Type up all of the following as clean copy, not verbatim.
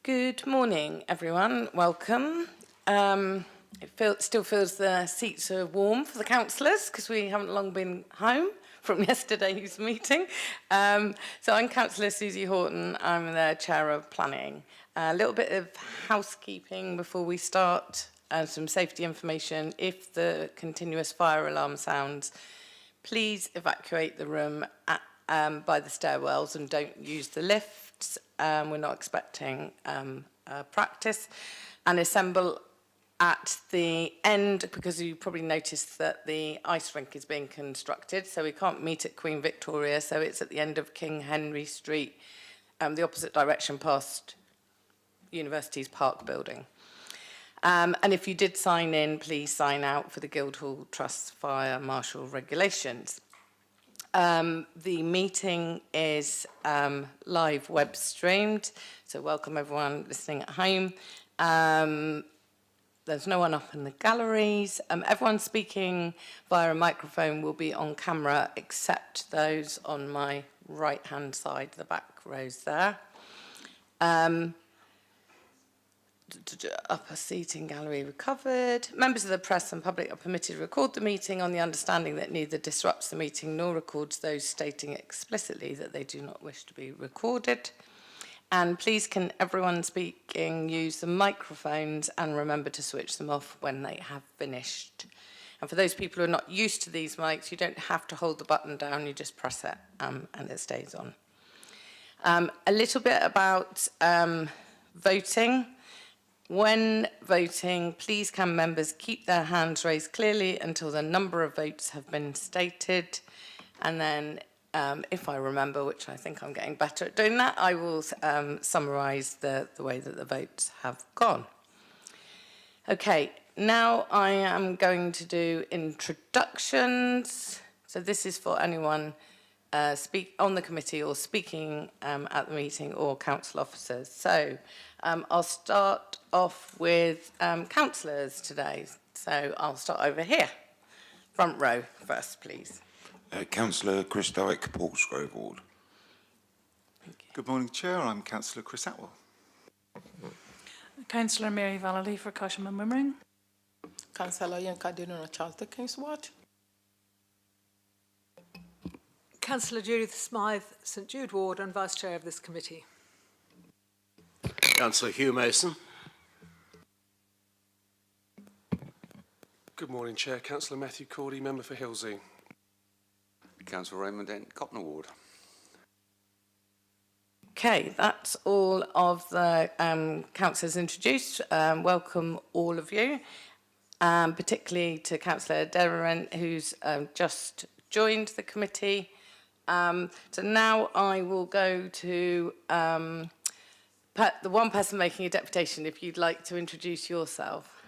Good morning, everyone. Welcome. Still feels the seats are warm for the councillors because we haven't long been home from yesterday's meeting. So I'm Councillor Susie Horton. I'm the Chair of Planning. A little bit of housekeeping before we start, some safety information. If the continuous fire alarm sounds, please evacuate the room by the stairwells and don't use the lifts. We're not expecting practice, and assemble at the end, because you probably noticed that the ice rink is being constructed, so we can't meet at Queen Victoria, so it's at the end of King Henry Street, the opposite direction past University's Park building. And if you did sign in, please sign out for the Guildhall Trust Fire Marshal regulations. The meeting is live web streamed, so welcome everyone listening at home. There's no one up in the galleries. Everyone speaking via a microphone will be on camera, except those on my right-hand side, the back rows there. Upper seating gallery recovered. Members of the press and public are permitted to record the meeting on the understanding that neither disrupts the meeting nor records those stating explicitly that they do not wish to be recorded. And please, can everyone speaking use the microphones and remember to switch them off when they have finished. And for those people who are not used to these mics, you don't have to hold the button down, you just press it and it stays on. A little bit about voting. When voting, please can members keep their hands raised clearly until the number of votes have been stated. And then, if I remember, which I think I'm getting better at doing that, I will summarise the way that the votes have gone. Okay, now I am going to do introductions. So this is for anyone speak on the committee or speaking at the meeting, or council officers. So I'll start off with councillors today. So I'll start over here. Front row first, please. Councillor Chris Dyke, Portsgrove Ward. Good morning, Chair. I'm Councillor Chris Atwell. Councillor Mary Vallely for Cosham and Wimmering. Councillor Yanka Dinner, Charles Dickens Ward. Councillor Judith Smythe, St Jude Ward, and Vice Chair of this committee. Councillor Hugh Mason. Good morning, Chair. Councillor Matthew Cordy, Member for Hillsey. Councillor Raymond Dent, Cotton Ward. Okay, that's all of the councillors introduced. Welcome all of you, particularly to Councillor Derrent, who's just joined the committee. So now I will go to the one person making a deputation, if you'd like to introduce yourself.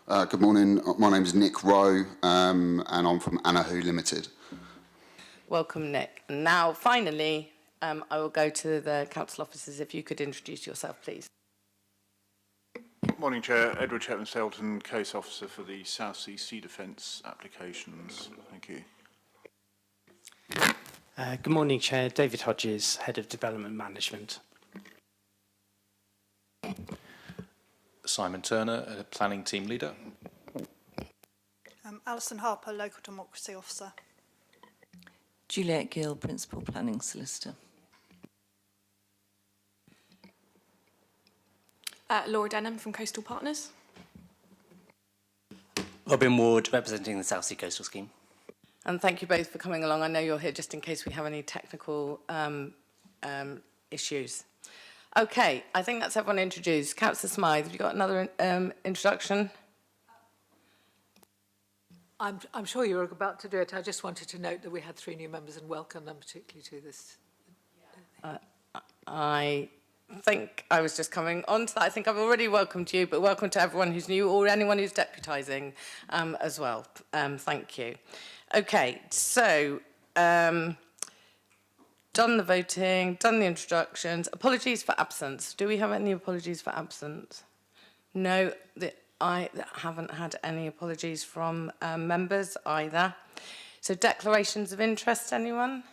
Good morning, my name is Nick Rowe, and I'm from Anahu Limited. Welcome, Nick. And now, finally, I will go to the council officers. If you could introduce yourself, please. Morning, Chair. Edward Chapman-Selton, Case Officer for the South Sea Sea Defence applications. Thank you. Good morning, Chair. David Hodges, Head of Development Management. Simon Turner, Planning Team Leader. Alison Harper, Local Democracy Officer. Juliette Gill, Principal Planning Solicitor. Laura Denham from Coastal Partners. Robin Ward, representing the South Sea Coastal Scheme. And thank you both for coming along. I know you're here just in case we have any technical issues. Okay, I think that's everyone introduced. Councillor Smythe, have you got another introduction? I'm sure you were about to do it. I just wanted to note that we had 3 new members and welcome them particularly to this. I think I was just coming on to that. I think I've already welcomed you, but welcome to everyone who's new or anyone who's deputising as well. Thank you. Okay, so done the voting, done the introductions. Apologies for absence. Do we have any apologies for absence? No, I haven't had any apologies from members either. So declarations of interest, anyone?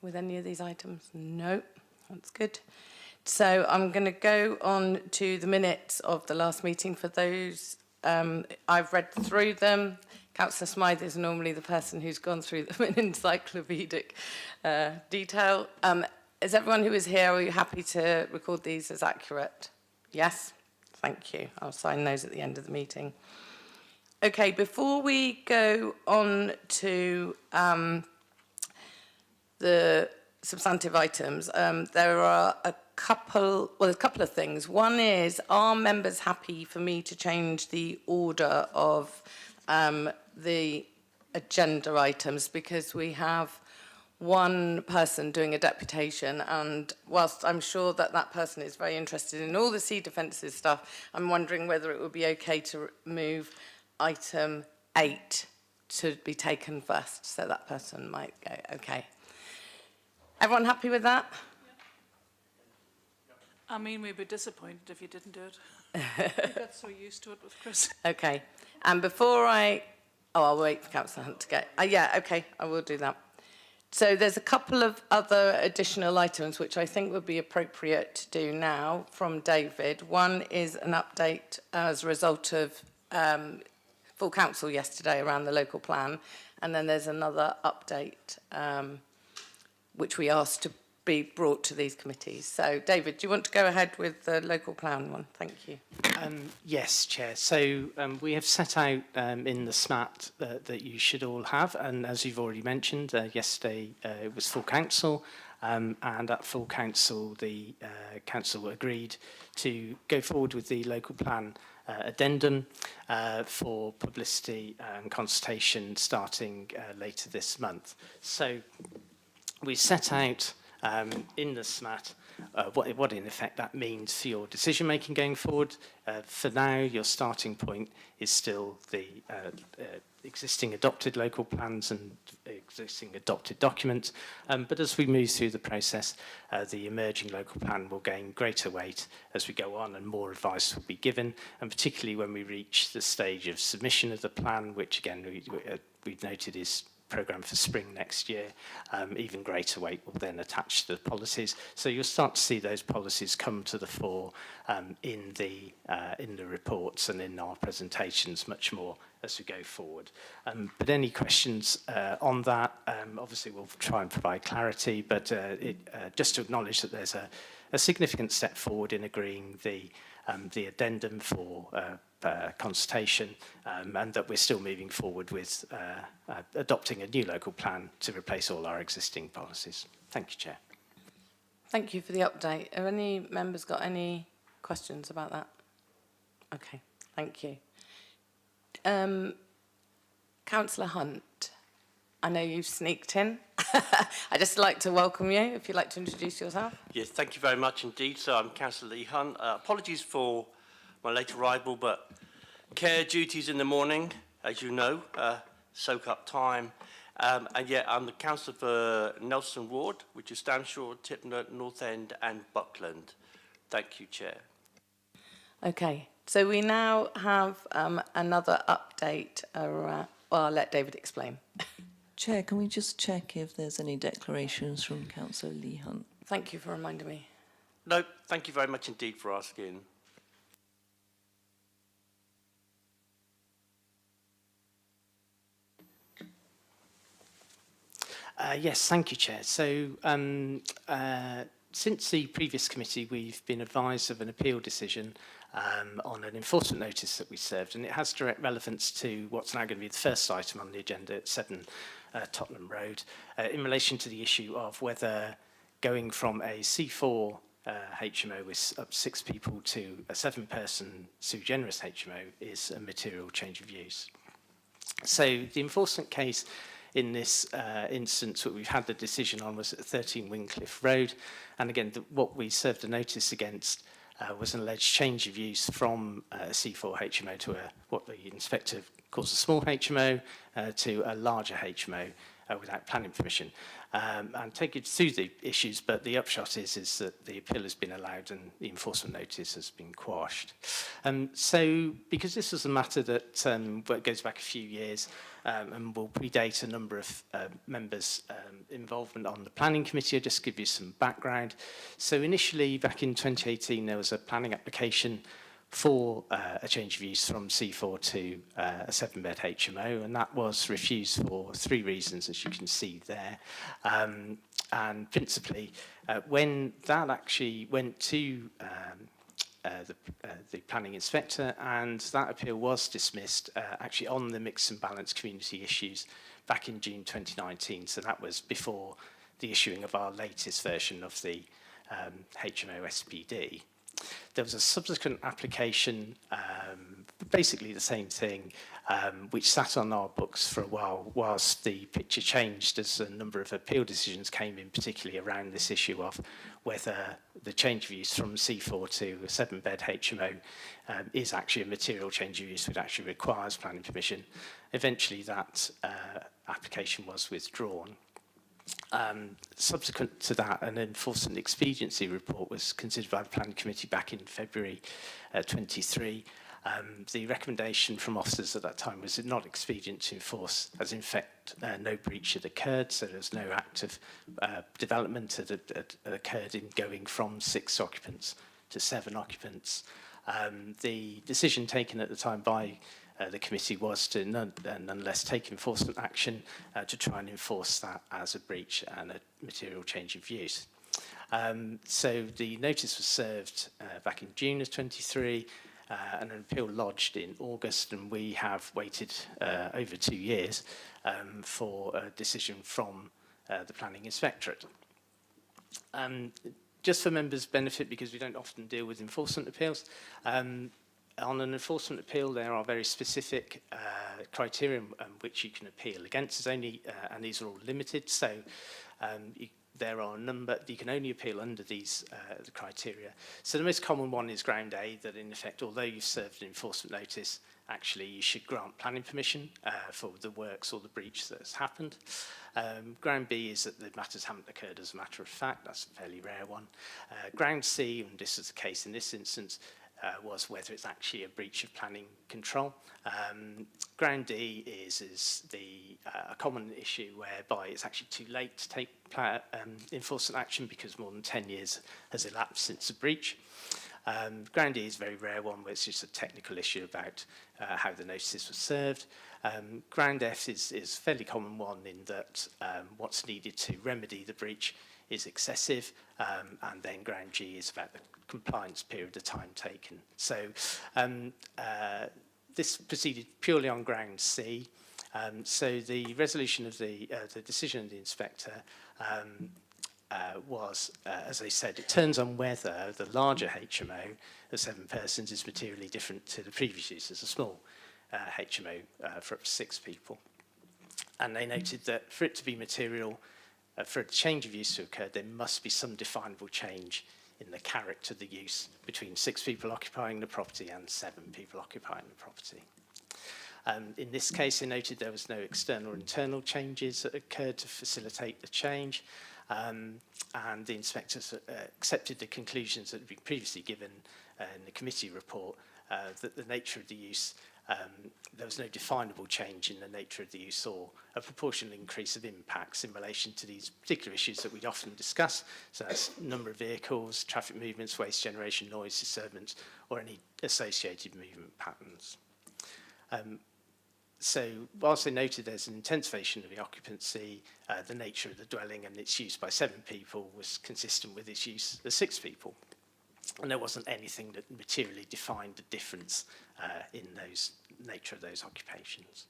With any of these items? No, that's good. So I'm going to go on to the minutes of the last meeting. For those, I've read through them. Councillor Smythe is normally the person who's gone through them in encyclopedic detail. Is everyone who is here, are you happy to record these as accurate? Yes? Thank you. I'll sign those at the end of the meeting. Okay, before we go on to the substantive items, there are a couple of things. One is, are members happy for me to change the order of the agenda items, because we have one person doing a deputation, and whilst I'm sure that that person is very interested in all the sea defences stuff, I'm wondering whether it would be okay to move item 8 to be taken first, so that person might go. Okay. Everyone happy with that? I mean, we'd be disappointed if you didn't do it. We got so used to it with Chris. Okay. And before I'll wait for Councillor Hunt to get... yeah, okay, I will do that. So there's a couple of other additional items which I think would be appropriate to do now from David. One is an update as a result of full council yesterday around the local plan. And then there's another update which we asked to be brought to these committees. So, David, do you want to go ahead with the local plan one? Thank you. Yes, Chair. So we have set out in the SMAT that you should all have, and as you've already mentioned, yesterday it was full council, and at full council the council agreed to go forward with the local plan addendum for publicity and consultation starting later this month. So we set out in the SMAT what in effect that means for your decision making going forward. For now, your starting point is still the existing adopted local plans and existing adopted documents, but as we move through the process, the emerging local plan will gain greater weight as we go on, and more advice will be given, and particularly when we reach the stage of submission of the plan, which again we've noted is programme for spring next year, even greater weight will then attach to the policies. So you'll start to see those policies come to the fore in the reports and in our presentations much more as we go forward. But any questions on that, obviously we'll try and provide clarity, but just to acknowledge that there's a significant step forward in agreeing the addendum for consultation, and that we're still moving forward with adopting a new local plan to replace all our existing policies. Thank you, Chair. Thank you for the update. Have any members got any questions about that? Okay, thank you. Councillor Hunt, I know you've sneaked in. I'd just like to welcome you, if you'd like to introduce yourself. Yes, thank you very much indeed. So I'm Councillor Lee Hunt. Apologies for my late arrival, but care duties in the morning, as you know, soak up time. And yet I'm the councillor for Nelson Ward, which is Stamshaw, Tipner, North End and Buckland. Thank you, Chair. Okay, so we now have another update around... Well, I'll let David explain. Chair, can we just check if there's any declarations from Councillor Lee Hunt? Thank you for reminding me. No, thank you very much indeed for asking. Yes, thank you, Chair. So since the previous committee, we've been advised of an appeal decision on an enforcement notice that we served, and it has direct relevance to what's now going to be the first item on the agenda at 7 Tottenham Road, in relation to the issue of whether going from a C4 HMO with up to 6 people to a 7-person sui generis HMO is a material change of use. So the enforcement case in this instance, what we've had the decision on was at 13 Wincliffe Road, and again, what we served a notice against was an alleged change of use from a C4 HMO to what the inspector calls a small HMO to a larger HMO, without planning permission, and take it through the issues, but the upshot is that the appeal has been allowed and the enforcement notice has been quashed. So because this was a matter that goes back a few years and will predate a number of members' involvement on the planning committee, I'll just give you some background. So initially, back in 2018, there was a planning application for a change of use from C4 to a 7-bed HMO, and that was refused for 3 reasons, as you can see there. And principally, when that actually went to the planning inspector, and that appeal was dismissed actually on the mixed and balanced community issues back in June 2019. So that was before the issuing of our latest version of the HMO SPD. There was a subsequent application, basically the same thing, which sat on our books for a while whilst the picture changed as a number of appeal decisions came in, particularly around this issue of whether the change of use from C4 to a 7-bed HMO is actually a material change of use which actually requires planning permission. Eventually that application was withdrawn. Subsequent to that, an enforcement expediency report was considered by the Planning Committee back in February 23. The recommendation from officers at that time was not expedient to enforce, as in fact no breach had occurred, so there was no act of development that occurred in going from 6 occupants to 7 occupants. The decision taken at the time by the committee was to nonetheless take enforcement action to try and enforce that as a breach and a material change of use. So the notice was served back in June of 23 and an appeal lodged in August, and we have waited over 2 years for a decision from the Planning Inspectorate. Just for members' benefit, because we don't often deal with enforcement appeals, on an enforcement appeal, there are very specific criteria which you can appeal against. It's only, and these are all limited, so there are a number, you can only appeal under these the criteria. So the most common one is ground A, that in effect, although you've served an enforcement notice, actually you should grant planning permission for the works or the breach that has happened. Ground B is that the matters haven't occurred as a matter of fact. That's a fairly rare one. Ground C, and this is the case in this instance, was whether it's actually a breach of planning control. Ground D is a common issue whereby it's actually too late to take enforcement action because more than 10 years has elapsed since the breach. Ground D is a very rare one where it's just a technical issue about how the notices were served. Ground F is a fairly common one in that what's needed to remedy the breach is excessive, and then ground G is about the compliance period of time taken. So this proceeded purely on ground C. So the resolution of the decision of the inspector was, as I said, it turns on whether the larger HMO of 7 persons is materially different to the previous use as a small HMO for up to 6 people. And they noted that for it to be material, for a change of use to occur, there must be some definable change in the character of the use between 6 people occupying the property and 7 people occupying the property. In this case, they noted there was no external or internal changes that occurred to facilitate the change, and the inspectors accepted the conclusions that had been previously given in the committee report, that the nature of the use, there was no definable change in the nature of the use or a proportional increase of impacts in relation to these particular issues that we'd often discuss. So that's number of vehicles, traffic movements, waste generation, noise disturbance, or any associated movement patterns. So whilst they noted there's an intensification of the occupancy, the nature of the dwelling and its use by 7 people was consistent with its use of 6 people. And there wasn't anything that materially defined the difference in those nature of those occupations.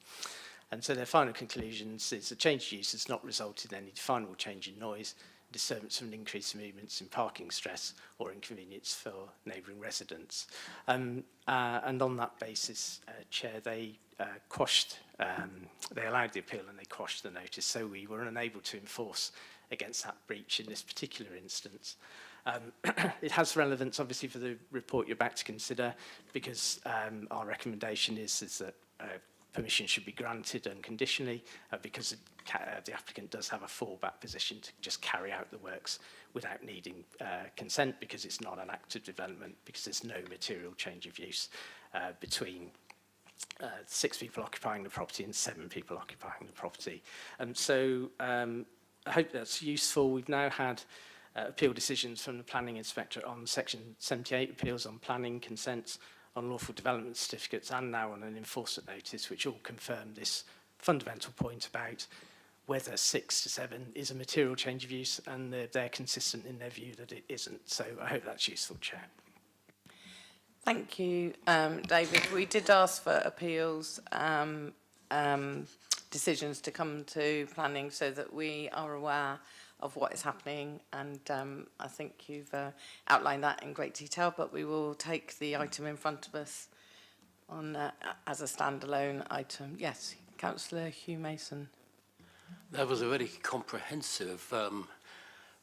And so their final conclusions is the change of use has not resulted in any definable change in noise, disturbance from an increase in movements in parking stress or inconvenience for neighbouring residents. And on that basis, Chair, they quashed, they allowed the appeal and they quashed the notice, so we were unable to enforce against that breach in this particular instance. It has relevance, obviously, for the report you're about to consider, because our recommendation is that permission should be granted unconditionally because the applicant does have a fallback position to just carry out the works without needing consent because it's not an active development, because there's no material change of use between 6 people occupying the property and 7 people occupying the property. So I hope that's useful. We've now had appeal decisions from the planning inspector on section 78 appeals on planning consents, on lawful development certificates, and now on an enforcement notice, which all confirm this fundamental point about whether 6 to 7 is a material change of use, and they're consistent in their view that it isn't. So I hope that's useful, Chair. Thank you, David. We did ask for appeals decisions to come to planning so that we are aware of what is happening, and I think you've outlined that in great detail, but we will take the item in front of us on as a standalone item. Yes, Councillor Hugh Mason. That was a very comprehensive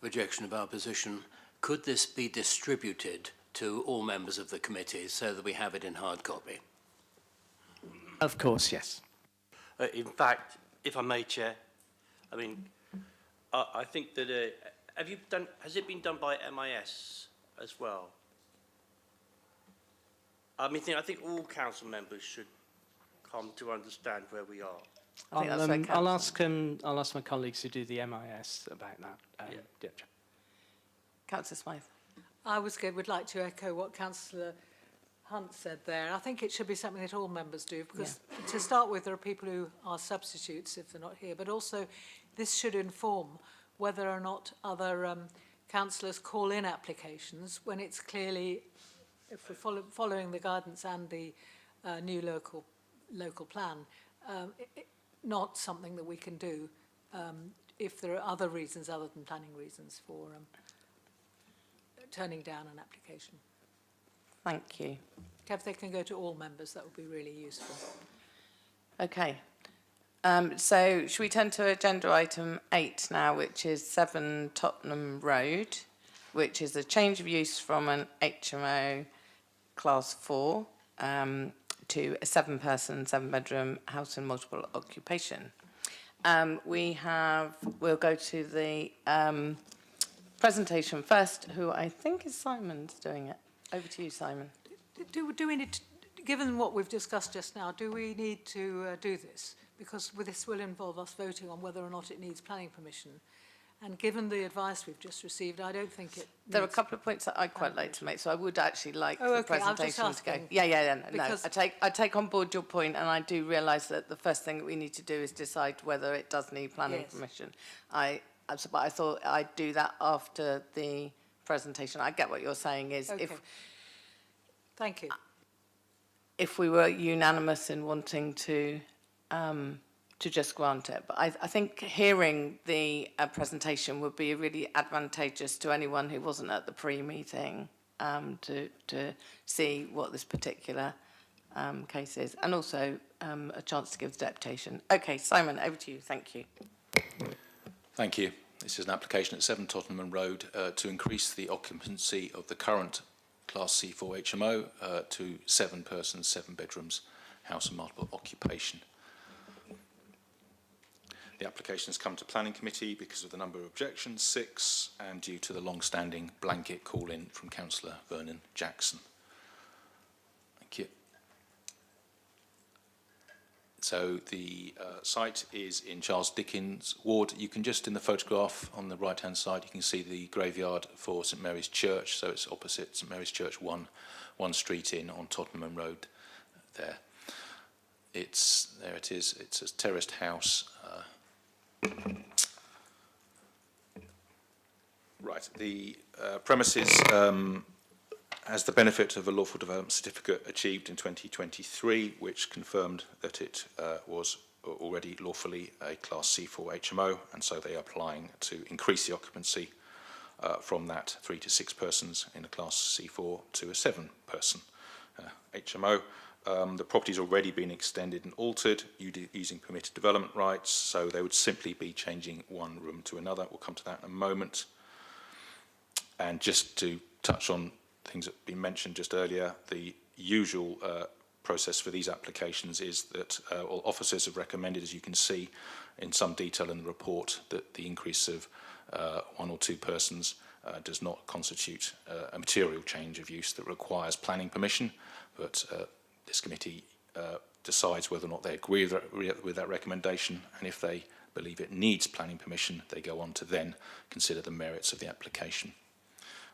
rejection of our position. Could this be distributed to all members of the committee so that we have it in hard copy? Of course, yes. In fact, if I may, Chair, I mean, I think that has it been done by MIS as well? I mean, I think all council members should come to understand where we are. I'll ask my colleagues who do the MIS about that. Yeah. Councillor Smythe. I would like to echo what Councillor Hunt said there. I think it should be something that all members do, because to start with, there are people who are substitutes if they're not here, but also this should inform whether or not other councillors call in applications when it's clearly, if we're following the guidance and the new local plan, not something that we can do if there are other reasons other than planning reasons for turning down an application. Thank you. If they can go to all members, that would be really useful. Okay. So should we turn to agenda item 8 now, which is 7 Tottenham Road, which is a change of use from an HMO class 4 to a 7-person, 7-bedroom house in multiple occupation. We'll go to the presentation first, who I think is Simon's doing it. Over to you, Simon. Do we need to, given what we've discussed just now, do we need to do this? Because this will involve us voting on whether or not it needs planning permission. And given the advice we've just received, I don't think it There are a couple of points that I'd quite like to make, so I would actually like the okay, presentation to go. No, I take on board your point, and I do realise that the first thing that we need to do is decide whether it does need planning permission. But I thought I'd do that after the presentation. I get what you're saying is Thank you. If we were unanimous in wanting to just grant it. But I think hearing the presentation would be really advantageous to anyone who wasn't at the pre-meeting to see what this particular case is, and also a chance to give the deputation. Okay, Simon, over to you. Thank you. Thank you. This is an application at 7 Tottenham Road to increase the occupancy of the current Class C4 HMO to 7 persons, 7 bedrooms, house and multiple occupation. The application has come to Planning Committee because of the number of objections, 6, and due to the long-standing blanket call-in from Councillor Vernon Jackson. Thank you. So the site is in Charles Dickens Ward. You can just, in the photograph on the right-hand side, you can see the graveyard for St Mary's Church. So it's opposite St Mary's Church, one street in on Tottenham Road there. There it is. It's a terraced house. Right, the premises has the benefit of a lawful development certificate achieved in 2023, which confirmed that it was already lawfully a Class C4 HMO, and so they are applying to increase the occupancy from that 3 to 6 persons in a Class C4 to a 7-person HMO. The property's already been extended and altered using permitted development rights, so they would simply be changing one room to another. We'll come to that in a moment. And just to touch on things that have been mentioned just earlier, the usual process for these applications is that all officers have recommended, as you can see in some detail in the report, that the increase of 1 or 2 persons does not constitute a material change of use that requires planning permission, but this committee decides whether or not they agree with that recommendation, and if they believe it needs planning permission, they go on to then consider the merits of the application.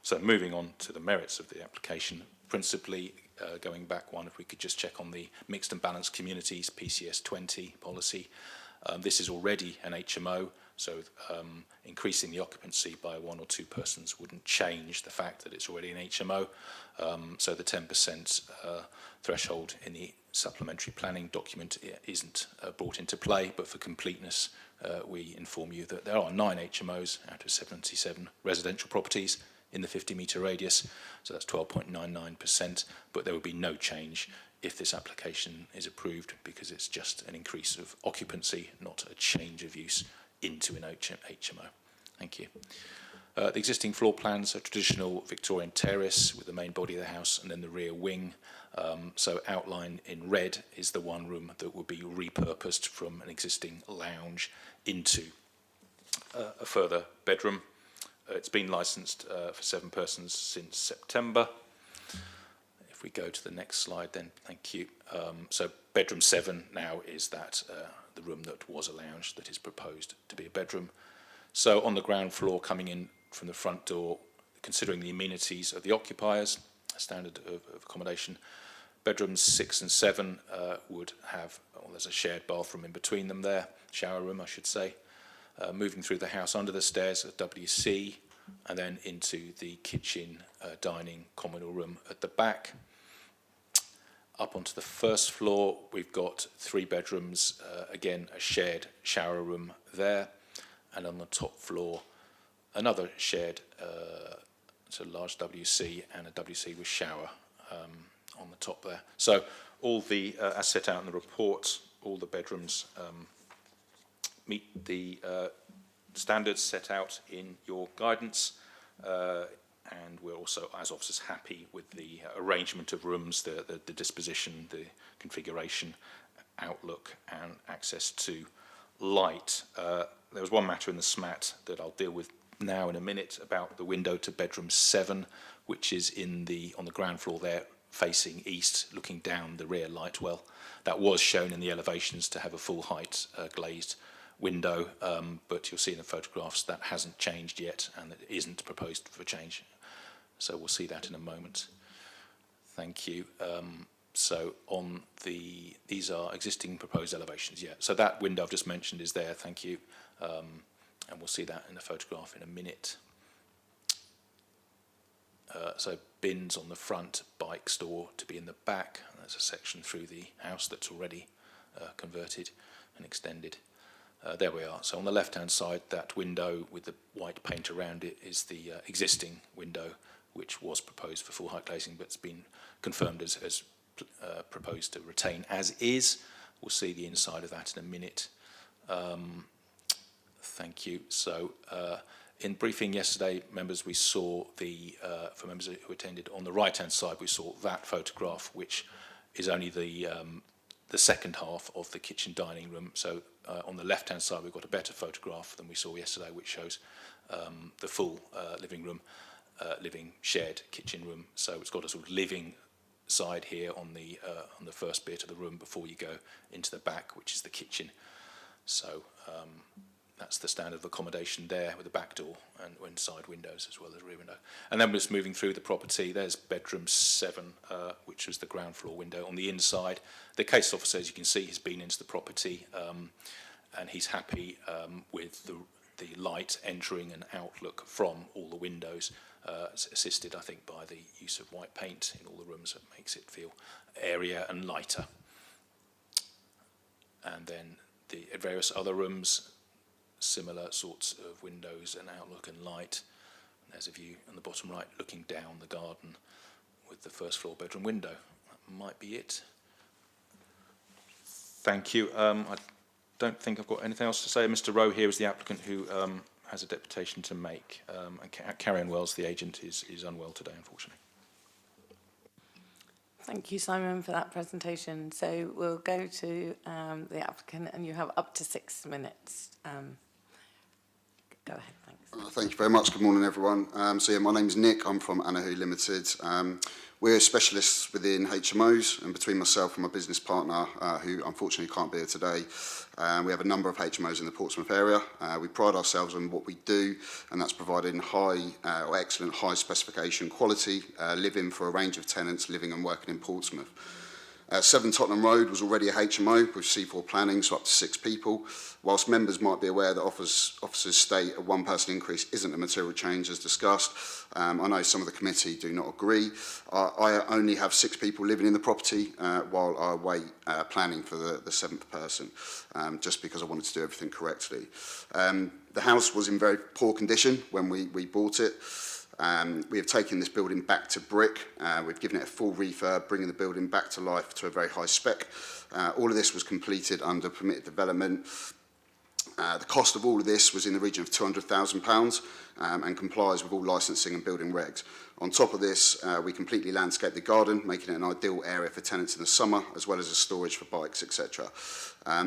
So moving on to the merits of the application, principally going back one, if we could just check on the mixed and balanced communities PCS 20 policy. This is already an HMO, so increasing the occupancy by 1 or 2 persons wouldn't change the fact that it's already an HMO. So the 10% threshold in the supplementary planning document isn't brought into play, but for completeness, we inform you that there are 9 HMOs out of 77 residential properties in the 50-metre radius, so that's 12.99%, but there would be no change if this application is approved because it's just an increase of occupancy, not a change of use into an HMO. Thank you. The existing floor plans are traditional Victorian terrace with the main body of the house and then the rear wing. So outlined in red is the one room that will be repurposed from an existing lounge into a further bedroom. It's been licensed for 7 persons since September. If we go to the next slide then, thank you. So bedroom 7 now is that the room that was a lounge that is proposed to be a bedroom. So on the ground floor, coming in from the front door, considering the amenities of the occupiers, standard of accommodation, bedrooms 6 and 7 would have, well, there's a shared bathroom in between them there, shower room I should say. Moving through the house under the stairs at WC and then into the kitchen, dining, communal room at the back. Up onto the first floor, we've got 3 bedrooms, again a shared shower room there, and on the top floor another shared, so large WC and a WC with shower on the top there. So all the, as set out in the report, all the bedrooms meet the standards set out in your guidance, and we're also, as officers, happy with the arrangement of rooms, the disposition, the configuration, outlook, and access to light. There was one matter in the SMAT that I'll deal with now in a minute about the window to bedroom 7, which is on the ground floor there, facing east, looking down the rear light well. That was shown in the elevations to have a full height glazed window, but you'll see in the photographs that hasn't changed yet and it isn't proposed for change. So we'll see that in a moment. Thank you. So on these are existing proposed elevations, yeah. So that window I've just mentioned is there, thank you. And we'll see that in the photograph in a minute. So bins on the front, bike store to be in the back. There's a section through the house that's already converted and extended. There we are. So on the left-hand side, that window with the white paint around it is the existing window, which was proposed for full height glazing, but it's been confirmed as proposed to retain as is. We'll see the inside of that in a minute. Thank you. So in briefing yesterday, members, we saw for members who attended, on the right-hand side, we saw that photograph, which is only the second half of the kitchen dining room. So on the left-hand side, we've got a better photograph than we saw yesterday, which shows the full living room, living shared kitchen room. So it's got a sort of living side here on the first bit of the room before you go into the back, which is the kitchen. So that's the standard of accommodation there with the back door and side windows as well as rear window. And then we're just moving through the property. There's bedroom 7, which was the ground floor window on the inside. The case officer, as you can see, has been into the property and he's happy with the light entering and outlook from all the windows, assisted, I think, by the use of white paint in all the rooms that makes it feel airier and lighter. And then the various other rooms, similar sorts of windows and outlook and light. There's a view on the bottom right looking down the garden with the first floor bedroom window. That might be it. Thank you. I don't think I've got anything else to say. Mr. Rowe here is the applicant who has a deputation to make. And Carrie-Anne Wells, the agent, is unwell today, unfortunately. Thank you, Simon, for that presentation. So we'll go to the applicant, and you have up to 6 minutes. Go ahead, thanks. Thank you very much. Good morning, everyone. So yeah, my name's Nick. I'm from Anahu Limited. We're specialists within HMOs, and between myself and my business partner, who unfortunately can't be here today, we have a number of HMOs in the Portsmouth area. We pride ourselves on what we do, and that's providing excellent high specification quality living for a range of tenants living and working in Portsmouth. 7 Tottenham Road was already a HMO with C4 planning, so up to 6 people. Whilst members might be aware that officers state a 1-person increase isn't a material change as discussed, I know some of the committee do not agree. I only have 6 people living in the property while I await planning for the 7th person, just because I wanted to do everything correctly. The house was in very poor condition when we bought it. We have taken this building back to brick. We've given it a full refurb, bringing the building back to life to a very high spec. All of this was completed under permitted development. The cost of all of this was in the region of £200,000 and complies with all licensing and building regs. On top of this, we completely landscaped the garden, making it an ideal area for tenants in the summer, as well as a storage for bikes, etc.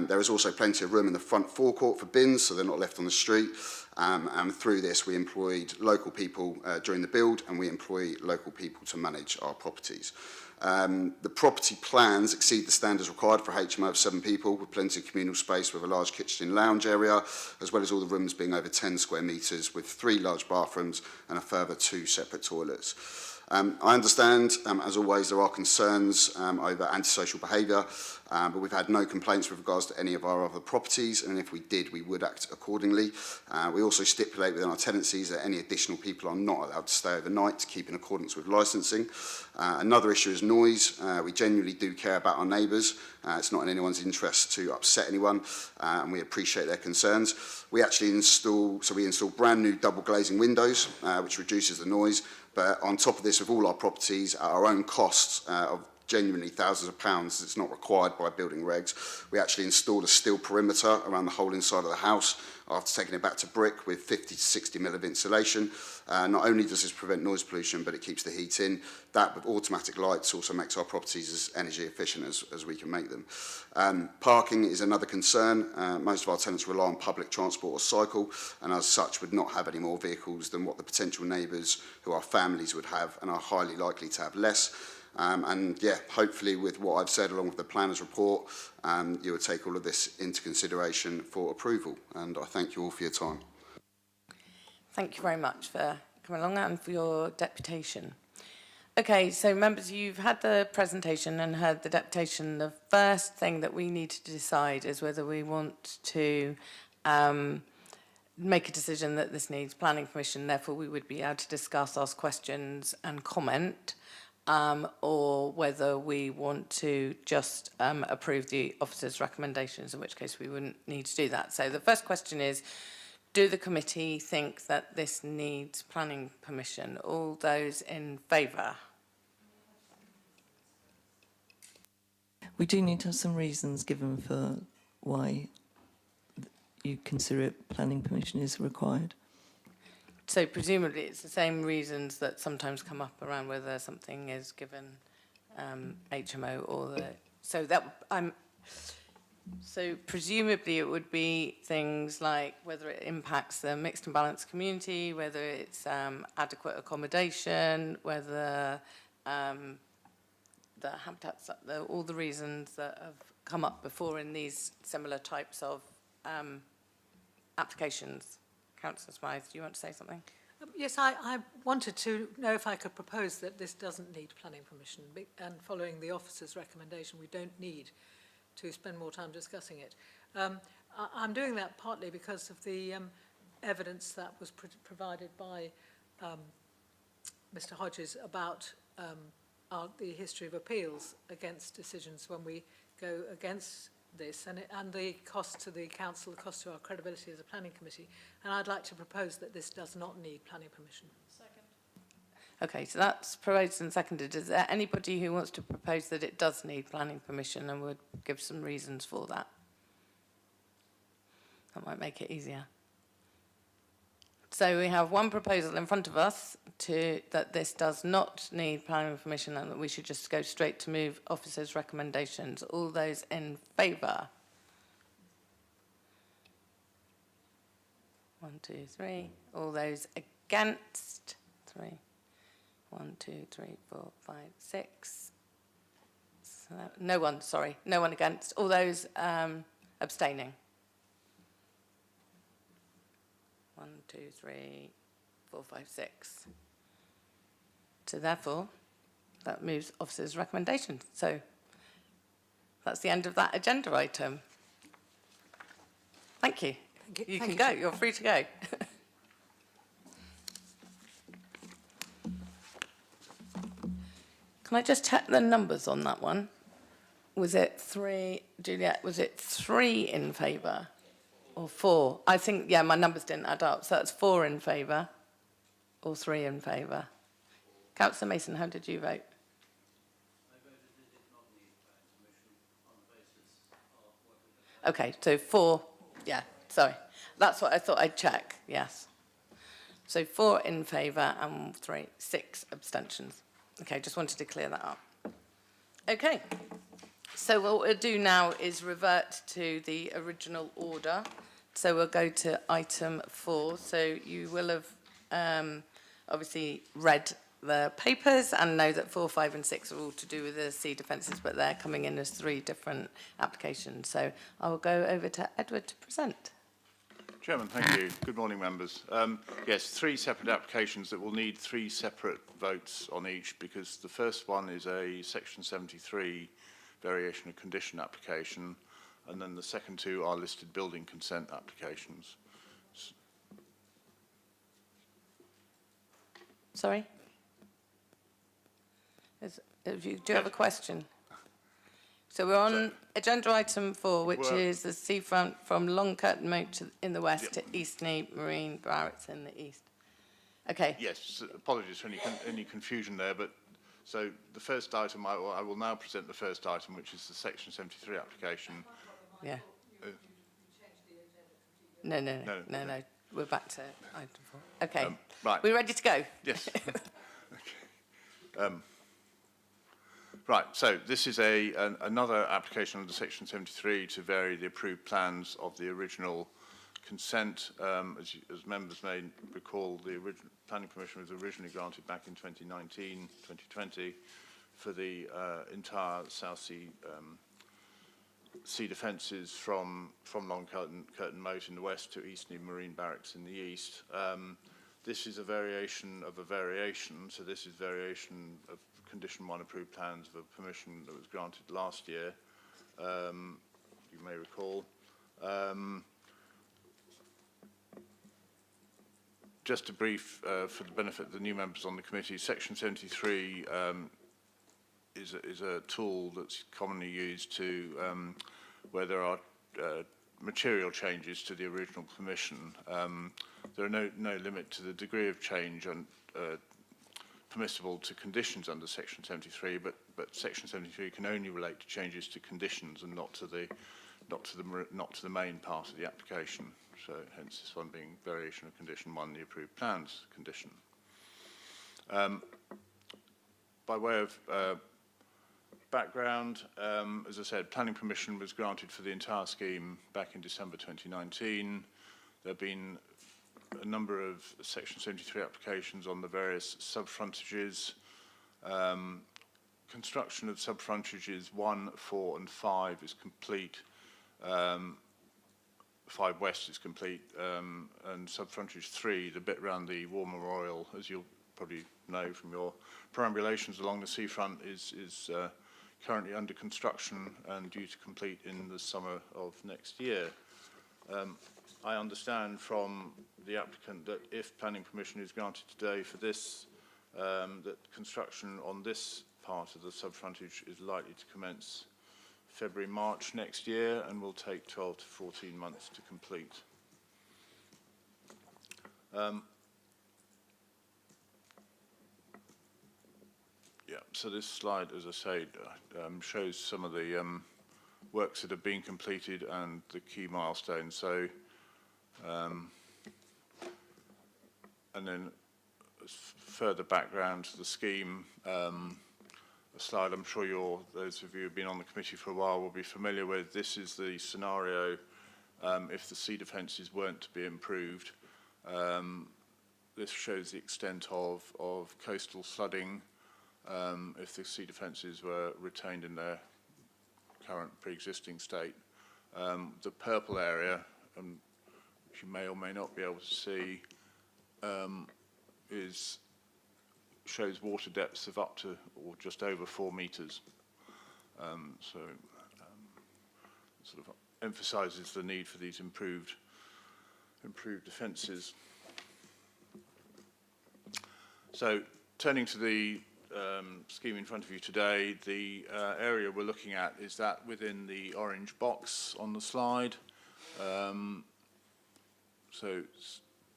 There is also plenty of room in the front forecourt for bins, so they're not left on the street. And through this, we employed local people during the build, and we employ local people to manage our properties. The property plans exceed the standards required for a HMO of 7 people, with plenty of communal space with a large kitchen and lounge area, as well as all the rooms being over 10 square metres, with 3 large bathrooms and a further 2 separate toilets. I understand, as always, there are concerns over antisocial behaviour, but we've had no complaints with regards to any of our other properties, and if we did, we would act accordingly. We also stipulate within our tenancies that any additional people are not allowed to stay overnight to keep in accordance with licensing. Another issue is noise. We genuinely do care about our neighbours. It's not in anyone's interest to upset anyone, and we appreciate their concerns. We actually install brand new double glazing windows, which reduces the noise. But on top of this, with all our properties, at our own costs of genuinely thousands of pounds, it's not required by building regs, we actually installed a steel perimeter around the whole inside of the house after taking it back to brick with 50 to 60 mil of insulation. Not only does this prevent noise pollution, but it keeps the heat in. That, with automatic lights, also makes our properties as energy efficient as we can make them. Parking is another concern. Most of our tenants rely on public transport or cycle, and as such would not have any more vehicles than what the potential neighbours who are families would have, and are highly likely to have less. And yeah, hopefully with what I've said along with the planner's report, you will take all of this into consideration for approval, and I thank you all for your time. Thank you very much for coming along and for your deputation. Okay, so members, you've had the presentation and heard the deputation. The first thing that we need to decide is whether we want to make a decision that this needs planning permission, therefore we would be able to discuss, ask questions and comment, or whether we want to just approve the officer's recommendations, in which case we wouldn't need to do that. So the first question is, do the committee think that this needs planning permission? All those in favour? We do need to have some reasons given for why you consider it planning permission is required. So presumably it's the same reasons that sometimes come up around whether something is given HMO or the... So presumably it would be things like whether it impacts the mixed and balanced community, whether it's adequate accommodation, whether the habitats, all the reasons that have come up before in these similar types of applications. Councillor Smythe, do you want to say something? Yes, I wanted to know if I could propose that this doesn't need planning permission, and following the officer's recommendation, we don't need to spend more time discussing it. I'm doing that partly because of the evidence that was provided by Mr. Hodges about the history of appeals against decisions when we go against this, and the cost to the council, the cost to our credibility as a planning committee. And I'd like to propose that this does not need planning permission. Second. Okay, so that's proposed and seconded. Is there anybody who wants to propose that it does need planning permission and would give some reasons for that? That might make it easier. So So we have one proposal in front of us that this does not need planning permission and that we should just go straight to move officers' recommendations. All those in favour? 1, 2, 3. All those against? 3. 1, 2, 3, 4, 5, 6. No one, sorry. No one against. All those abstaining? 1, 2, 3, 4, 5, 6. So therefore, that moves officers' recommendations. So that's the end of that agenda item. Thank you. You can go. You're free to go. Can I just check the numbers on that one? Was it 3, Juliet, was it 3 in favour or 4? I think, yeah, my numbers didn't add up. So that's 4 in favour or 3 in favour. Councillor Mason, how did you vote? Okay, so 4, yeah, sorry. That's what I thought I'd check, yes. So 4 in favour and 6 abstentions. Okay, just wanted to clear that up. Okay, so what we'll do now is revert to the original order. So we'll go to item 4. So you will have obviously read the papers and know that 4, 5 and 6 are all to do with the sea defences, but they're coming in as 3 different applications. So I will go over to Edward to present. Chairman, thank you. Good morning, members. Yes, 3 separate applications that will need 3 separate votes on each, because the first one is a Section 73 variation of condition application, and then the second 2 are listed building consent applications. Sorry? Do you have a question? So we're on agenda item 4, which is the seafront from Long Curtain Moat in the west to Eastney Marine Barracks in the east. Okay. Yes, apologies for any confusion there, but so the first item, I will now present the first item, which is the Section 73 application. Yeah. No. We're back to item 4. Okay. Right. We're ready to go? Yes. Okay. Right, so this is another application under Section 73 to vary the approved plans of the original consent. As members may recall, the planning permission was originally granted back in 2019, 2020 for the entire South Sea defences from Long Curtain Moat in the west to Eastney Marine Barracks in the east. This is a variation of a variation, so this is variation of Condition 1 approved plans of a permission that was granted last year, you may recall. Just a brief, for the benefit of the new members on the committee, Section 73 is a tool that's commonly used to, where there are material changes to the original permission. There are no limit to the degree of change and permissible to conditions under Section 73, but Section 73 can only relate to changes to conditions and not to the main part of the application. So hence this one being variation of Condition 1, the approved plans condition. By way of background, as I said, planning permission was granted for the entire scheme back in December 2019. There have been a number of Section 73 applications on the various sub-frontages. Construction of sub-frontages 1, 4 and 5 is complete. 5 West is complete, and sub-frontage 3, the bit around the War Memorial, as you'll probably know from your perambulations along the seafront, is currently under construction and due to complete in the summer of next year. I understand from the applicant that if planning permission is granted today for this, that construction on this part of the sub-frontage is likely to commence February, March next year and will take 12 to 14 months to complete. Yeah, so this slide, as I say, shows some of the works that have been completed and the key milestones. So And then further background to the scheme, a slide I'm sure those of you who've been on the committee for a while will be familiar with. This is the scenario if the sea defences weren't to be improved. This shows the extent of coastal flooding if the sea defences were retained in their current pre-existing state. The purple area, which you may or may not be able to see, shows water depths of up to or just over 4 metres. Sort of emphasises the need for these improved defences. So, turning to the scheme in front of you today, the area we're looking at is that within the orange box on the slide. So,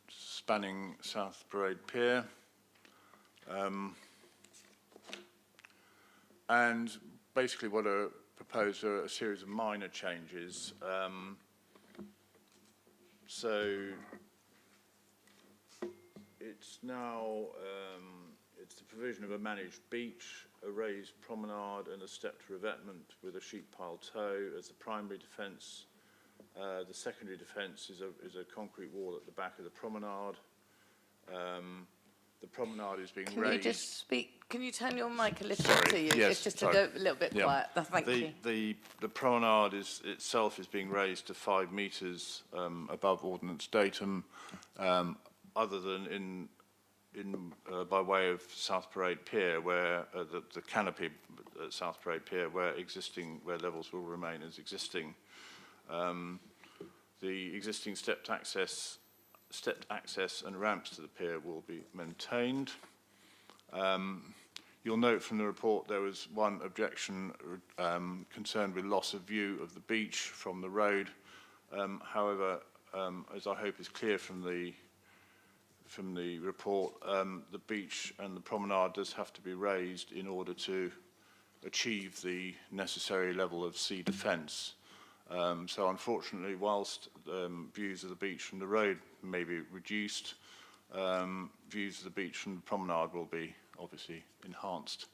spanning South Parade Pier. And basically what are proposed are a series of minor changes. So it's now it's the provision of a managed beach, a raised promenade and a stepped revetment with a sheet pile tow as the primary defence. The secondary defence is a concrete wall at the back of the promenade. The promenade is being raised. Can you just speak? Can you turn your mic a little Sorry, to you? yes, It's just sorry. a little bit quiet. Thank you. The promenade itself is being raised to 5 metres above ordnance datum, other than by way of South Parade Pier, where the canopy at South Parade Pier, where levels will remain as existing. The existing stepped access and ramps to the pier will be maintained. You'll note from the report there was one objection concerned with loss of view of the beach from the road. However, as I hope is clear from the report, the beach and the promenade does have to be raised in order to achieve the necessary level of sea defence. So unfortunately, whilst views of the beach from the road may be reduced, views of the beach from the promenade will be obviously enhanced.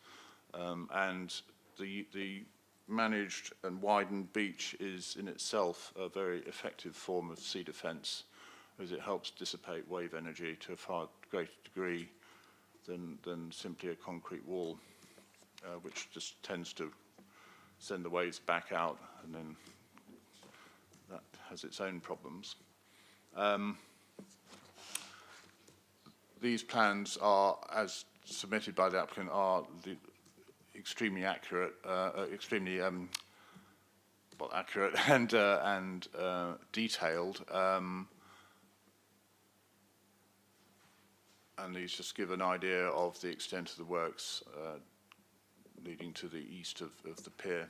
And the managed and widened beach is in itself a very effective form of sea defence, as it helps dissipate wave energy to a far greater degree than simply a concrete wall, which just tends to send the waves back out, and then that has its own problems. These plans are, as submitted by the applicant, are extremely accurate, accurate and detailed. And these just give an idea of the extent of the works leading to the east of the pier.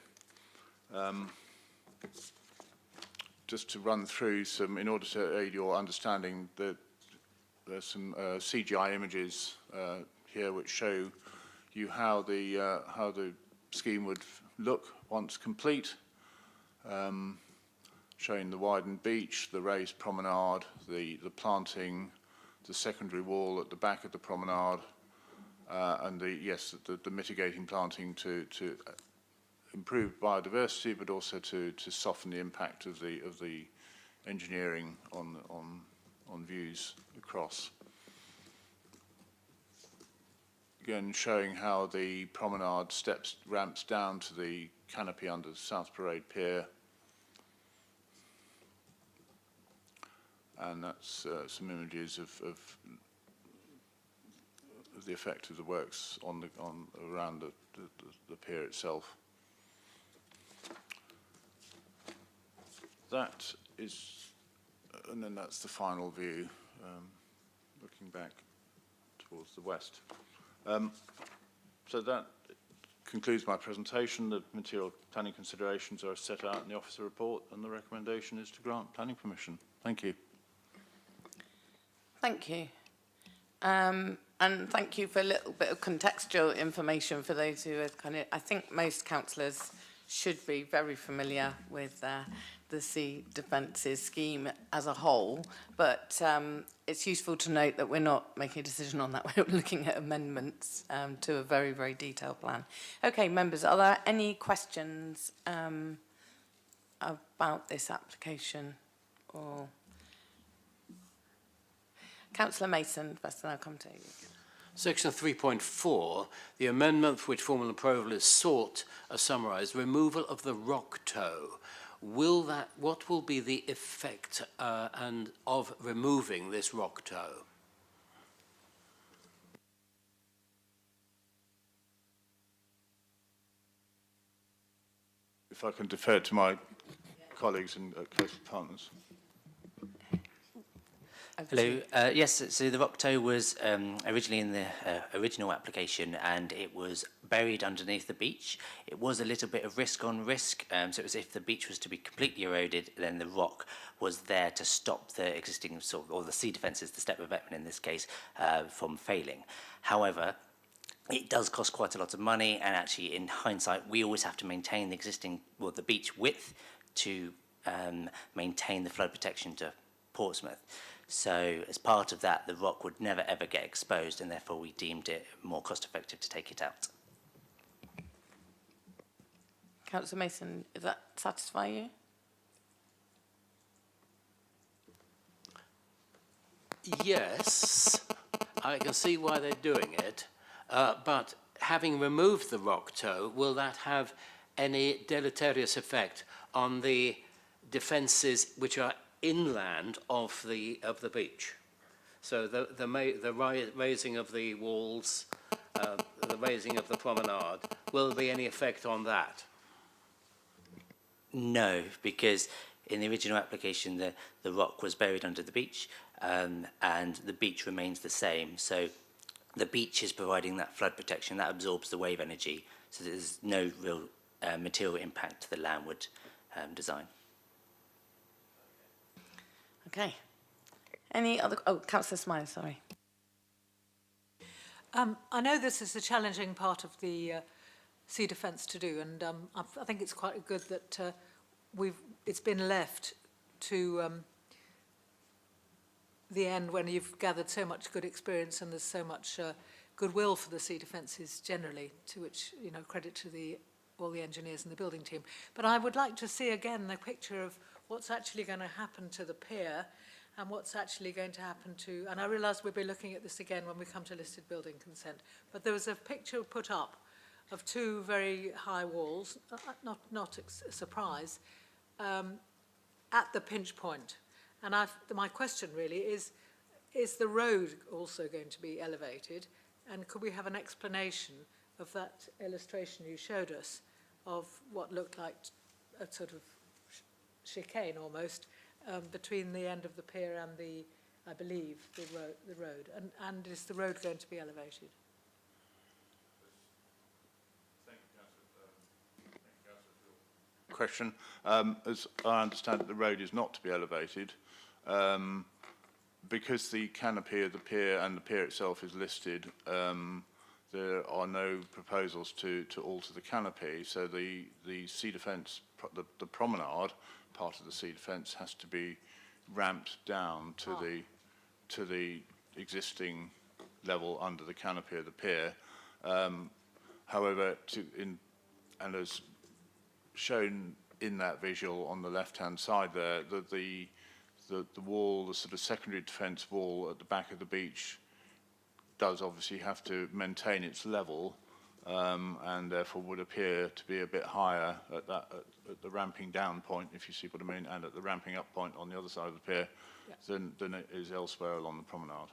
Just to run through some, in order to aid your understanding, there's some CGI images here which show you how the scheme would look once complete, showing the widened beach, the raised promenade, the planting, the secondary wall at the back of the promenade, and the mitigating planting to improve biodiversity, but also to soften the impact of the engineering on views across. Again, showing how the promenade ramps down to the canopy under South Parade Pier. And that's some images of the effect of the works around the pier itself. That is, and then that's the final view, looking back towards the west. So that concludes my presentation. The material planning considerations are set out in the officer report, and the recommendation is to grant planning permission. Thank you. Thank you. And thank you for a little bit of contextual information for those who are I think most councillors should be very familiar with the Sea Defences scheme as a whole, but it's useful to note that we're not making a decision on that. We're looking at amendments to a very, very detailed plan. Okay, members, are there any questions about this application? Or Councillor Mason, first, and I'll come to you. Section 3.4, the amendment for which formal approval is sought, as summarised, removal of the rock toe. What will be the effect of removing this rock toe? If I can defer to my colleagues and coastal partners. Hello. Yes, so the rock toe was originally in the original application, and it was buried underneath the beach. It was a little bit of risk on risk, so it was if the beach was to be completely eroded, then the rock was there to stop the existing sort of, or the sea defences, the step revetment in this case, from failing. However, it does cost quite a lot of money, and actually, in hindsight, we always have to maintain the existing, well, the beach width to maintain the flood protection to Portsmouth. So as part of that, the rock would never ever get exposed, and therefore we deemed it more cost effective to take it out. Councillor Mason, does that satisfy you? Yes, I can see why they're doing it, but having removed the rock toe, will that have any deleterious effect on the defences which are inland of the beach? So the raising of the walls, the raising of the promenade, will there be any effect on that? No, because in the original application, the rock was buried under the beach, and the beach remains the same. So the beach is providing that flood protection, that absorbs the wave energy, so there's no real material impact to the landward design. Okay. Any other? Oh, Councillor Smythe, sorry. I know this is a challenging part of the sea defence to do, and I think it's quite good that it's been left to the end when you've gathered so much good experience and there's so much goodwill for the sea defences generally, to which, you know, credit to all the engineers and the building team. But I would like to see again the picture of what's actually going to happen to the pier and what's actually going to happen to, and I realise we'll be looking at this again when we come to listed building consent, but there was a picture put up of two very high walls, not a surprise, at the pinch point. And my question really is the road also going to be elevated? And could we have an explanation of that illustration you showed us of what looked like a sort of chicane almost between the end of the pier and I believe, the road. And is the road going to be elevated? Question. As I understand it, the road is not to be elevated. Because the canopy of the pier and the pier itself is listed, there are no proposals to alter the canopy, so the sea defence, the promenade part of the sea defence has to be ramped down to the existing level under the canopy of the pier. However, and as shown in that visual on the left-hand side there, the wall, the sort of secondary defence wall at the back of the beach does obviously have to maintain its level, and therefore would appear to be a bit higher at the ramping down point, if you see what I mean, and at the ramping up point on the other side of the pier, than it is elsewhere along the promenade.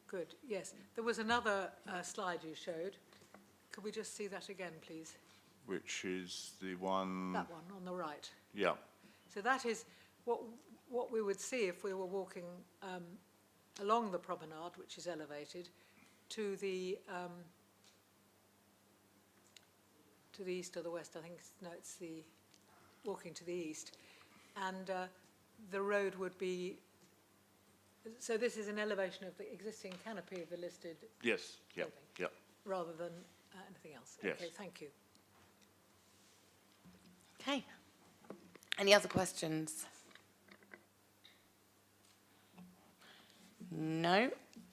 Good, yes. There was another slide you showed. Could we just see that again, please? Which is the one... That one on the right. Yeah. So that is what we would see if we were walking along the promenade, which is elevated, to the east or the west. I think it's the walking to the east, and the road would be. So this is an elevation of the existing canopy of the listed. Yes. Yeah. Building, yeah. rather than anything else. Yes. Okay. Thank you. Okay. Any other questions? No.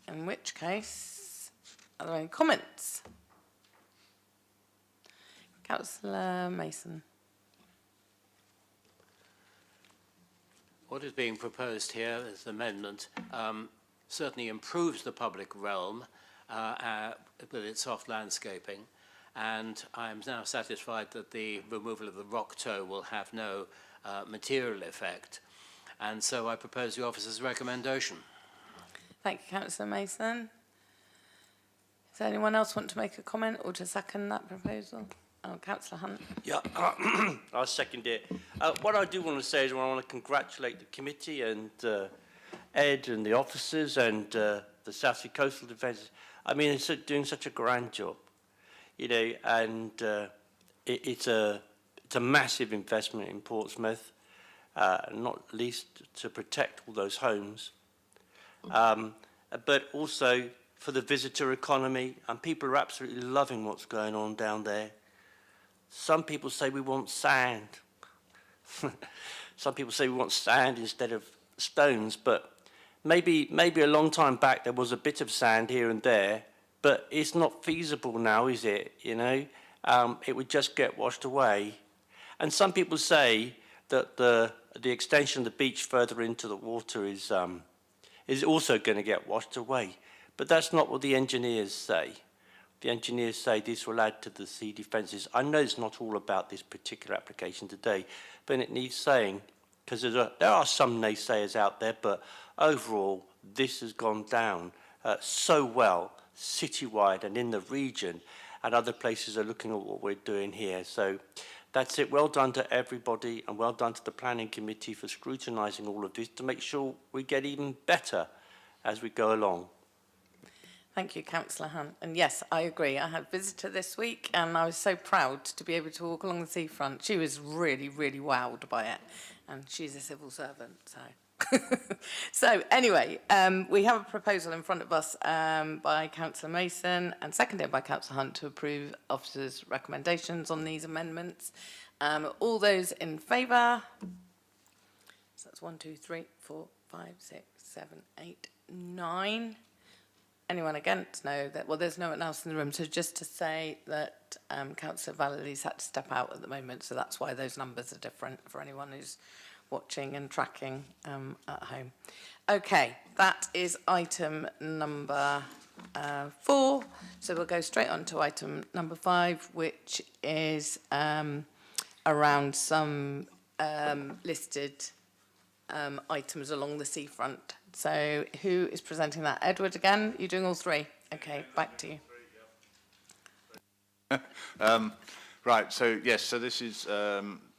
In which case, are there any comments? Councillor Mason. What is being proposed here as an amendment certainly improves the public realm with its soft landscaping, and I am now satisfied that the removal of the rock toe will have no material effect, and so I propose the officer's recommendation. Thank you, Councillor Mason. Does anyone else want to make a comment or to second that proposal? Oh, Councillor Hunt. Yeah, I'll second it. What I do want to say is I want to congratulate the committee and Ed and the officers and the South Sea Coastal Defence. I mean, it's doing such a grand job, you know, and it's a massive investment in Portsmouth, not least to protect all those homes, but also for the visitor economy, and people are absolutely loving what's going on down there. Some people say we want sand. Some people say we want sand instead of stones, but maybe a long time back there was a bit of sand here and there, but it's not feasible now, is it? You know, it would just get washed away. And some people say that the extension of the beach further into the water is also going to get washed away, but that's not what the engineers say. The engineers say this will add to the sea defences. I know it's not all about this particular application today, but it needs saying, because there are some naysayers out there, but overall this has gone down so well, citywide and in the region, and other places are looking at what we're doing here. So that's it. Well done to everybody, and well done to the planning committee for scrutinising all of this to make sure we get even better as we go along. Thank you, Councillor Hunt. And yes, I agree. I had a visitor this week and I was so proud to be able to walk along the seafront. She was really, really wowed by it. And she's a civil servant, so. So anyway, we have a proposal in front of us by Councillor Mason and seconded by Councillor Hunt to approve officers' recommendations on these amendments. All those in favour? So that's 1, 2, 3, 4, 5, 6, 7, 8, 9. Anyone against? No. Well, there's no one else in the room. So just to say that Councillor Valerie's had to step out at the moment, so that's why those numbers are different for anyone who's watching and tracking at home. Okay, that is item number 4. So we'll go straight on to item number 5, which is around some listed items along the seafront. So who is presenting that? Edward again? You're doing all 3? Okay, back to you. Right, so yes, so this is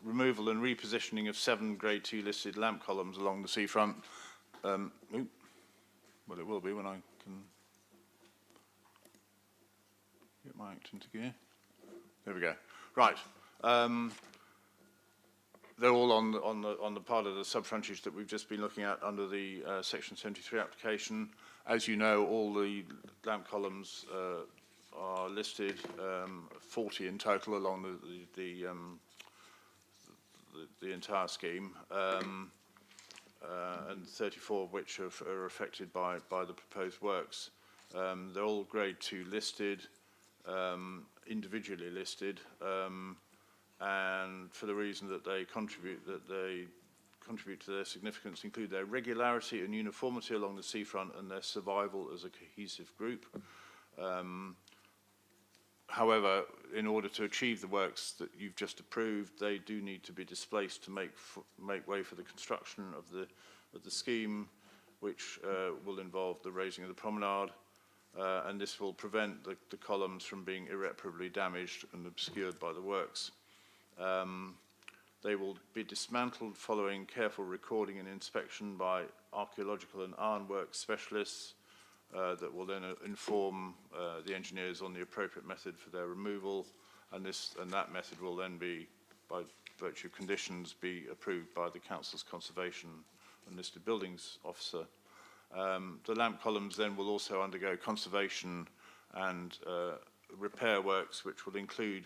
removal and repositioning of 7 Grade 2 listed lamp columns along the seafront. Well, it will be when I can get my act into gear. There we go. Right. They're all on the part of the sub-frontage that we've just been looking at under the Section 73 application. As you know, all the lamp columns are listed, 40 in total along the entire scheme, and 34 of which are affected by the proposed works. They're all Grade 2 listed, individually listed. And for the reason that they contribute to their significance, include their regularity and uniformity along the seafront and their survival as a cohesive group. However, in order to achieve the works that you've just approved, they do need to be displaced to make way for the construction of the scheme, which will involve the raising of the promenade, and this will prevent the columns from being irreparably damaged and obscured by the works. They will be dismantled following careful recording and inspection by archaeological and ironwork specialists that will then inform the engineers on the appropriate method for their removal, and that method will then be, by virtue of conditions, be approved by the Council's Conservation and Listed Buildings Officer. The lamp columns then will also undergo conservation and repair works, which will include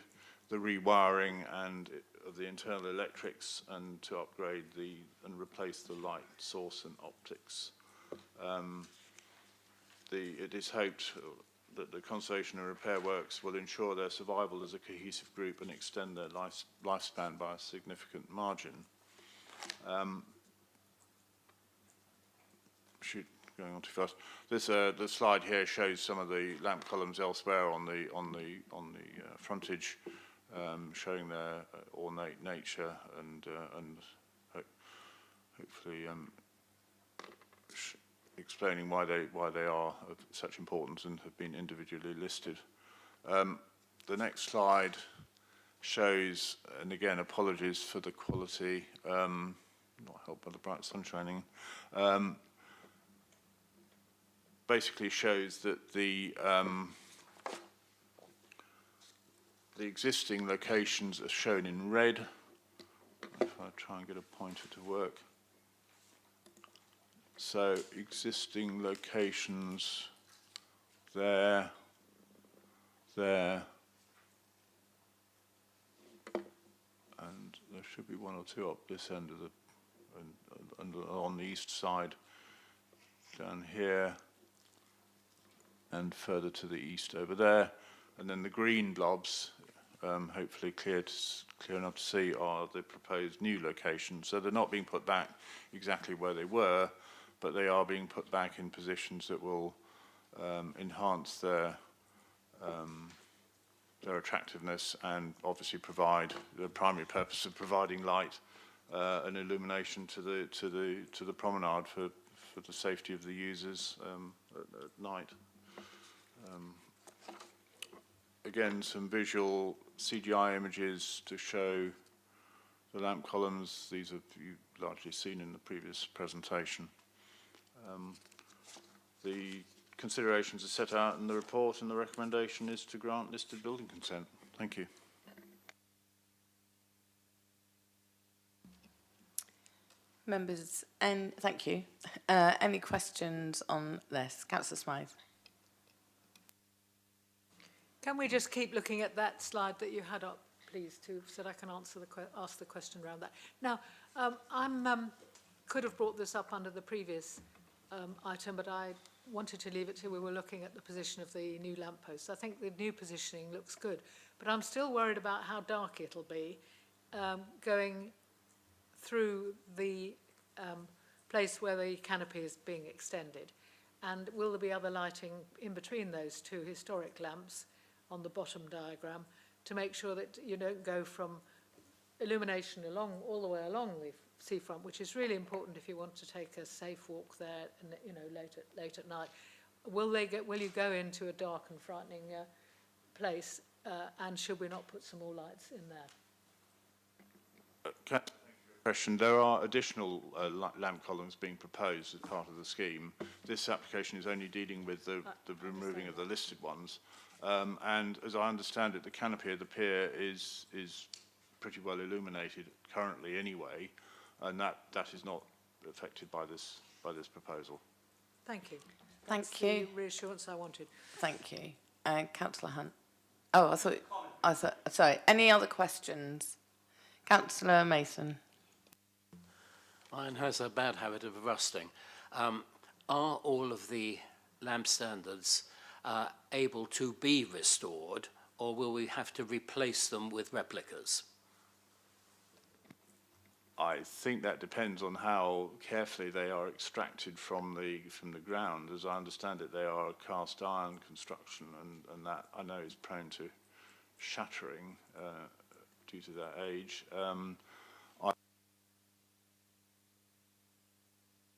the rewiring and of the internal electrics and to upgrade and replace the light source and optics. It is hoped that the conservation and repair works will ensure their survival as a cohesive group and extend their lifespan by a significant margin. Going on too fast. The slide here shows some of the lamp columns elsewhere on the frontage, showing their ornate nature and hopefully explaining why they are of such importance and have been individually listed. The next slide shows, and again, apologies for the quality, not helped by the bright sun shining. Basically shows that the existing locations are shown in red. If I try and get a pointer to work. So existing locations there, and there should be one or two up this end of and on the east side, down here, and further to the east over there. And then the green blobs, hopefully clear enough to see, are the proposed new locations. So they're not being put back exactly where they were, but they are being put back in positions that will enhance their attractiveness and obviously provide the primary purpose of providing light and illumination to the promenade for the safety of the users at night. Again, some visual CGI images to show the lamp columns. These have you largely seen in the previous presentation. The considerations are set out in the report, and the recommendation is to grant listed building consent. Thank you. Members, and thank you. Any questions on this? Councillor Smythe. Can we just keep looking at that slide that you had up, please, too, so that I can ask the question around that. Now, could have brought this up under the previous item, but I wanted to leave it till we were looking at the position of the new lampposts. I think the new positioning looks good, but I'm still worried about how dark it'll be going through the place where the canopy is being extended. And will there be other lighting in between those two historic lamps on the bottom diagram to make sure that you don't go from illumination all the way along the seafront, which is really important if you want to take a safe walk there, and late at night. Will you go into a dark and frightening place, and should we not put some more lights in there? Question. There are additional lamp columns being proposed as part of the scheme. This application is only dealing with the removing of the listed ones. And as I understand it, the canopy of the pier is pretty well illuminated currently anyway, and that is not affected by this proposal. Thank you. Thank you. The reassurance I wanted. Thank you. Councillor Hunt. Oh, I thought, sorry. Any other questions? Councillor Mason. Iron has a bad habit of rusting. Are all of the lamp standards able to be restored, or will we have to replace them with replicas? I think that depends on how carefully they are extracted from the ground. As I understand it, they are a cast iron construction, and that I know is prone to shattering due to their age.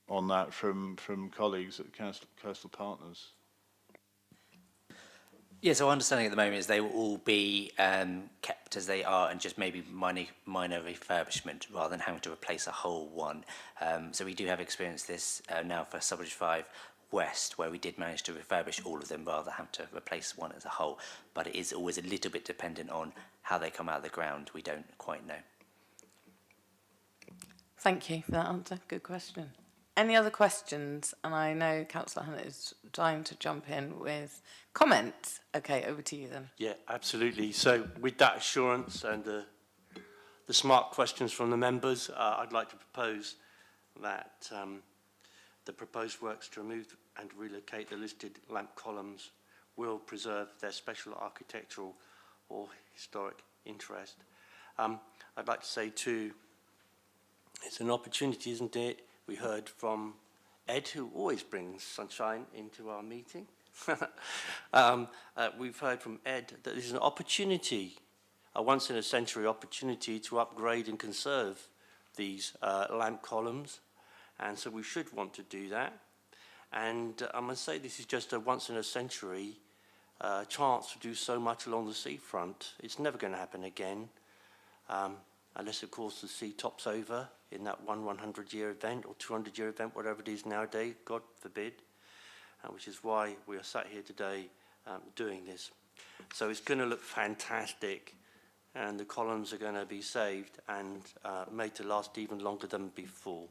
On that from colleagues at Coastal Partners. Yes, our understanding at the moment is they will all be kept as they are and just maybe minor refurbishment rather than having to replace a whole one. So we do have experienced this now for Subbridge 5 West, where we did manage to refurbish all of them rather than have to replace one as a whole. But it is always a little bit dependent on how they come out of the ground. We don't quite know. Thank you for that answer. Good question. Any other questions? And I know Councillor Hunt is trying to jump in with comments. Okay, over to you then. Yeah, absolutely. So with that assurance and the smart questions from the members, I'd like to propose that the proposed works to remove and relocate the listed lamp columns will preserve their special architectural or historic interest. I'd like to say too, it's an opportunity, isn't it? We heard from Ed, who always brings sunshine into our meeting. We've heard from Ed that there's an opportunity, a once-in-a-century opportunity to upgrade and conserve these lamp columns, and so we should want to do that. And I must say this is just a once-in-a-century chance to do so much along the seafront. It's never going to happen again, unless, of course, the sea tops over in that 100-year event or 200-year event, whatever it is nowadays, God forbid, which is why we are sat here today doing this. So it's going to look fantastic, and the columns are going to be saved and made to last even longer than before.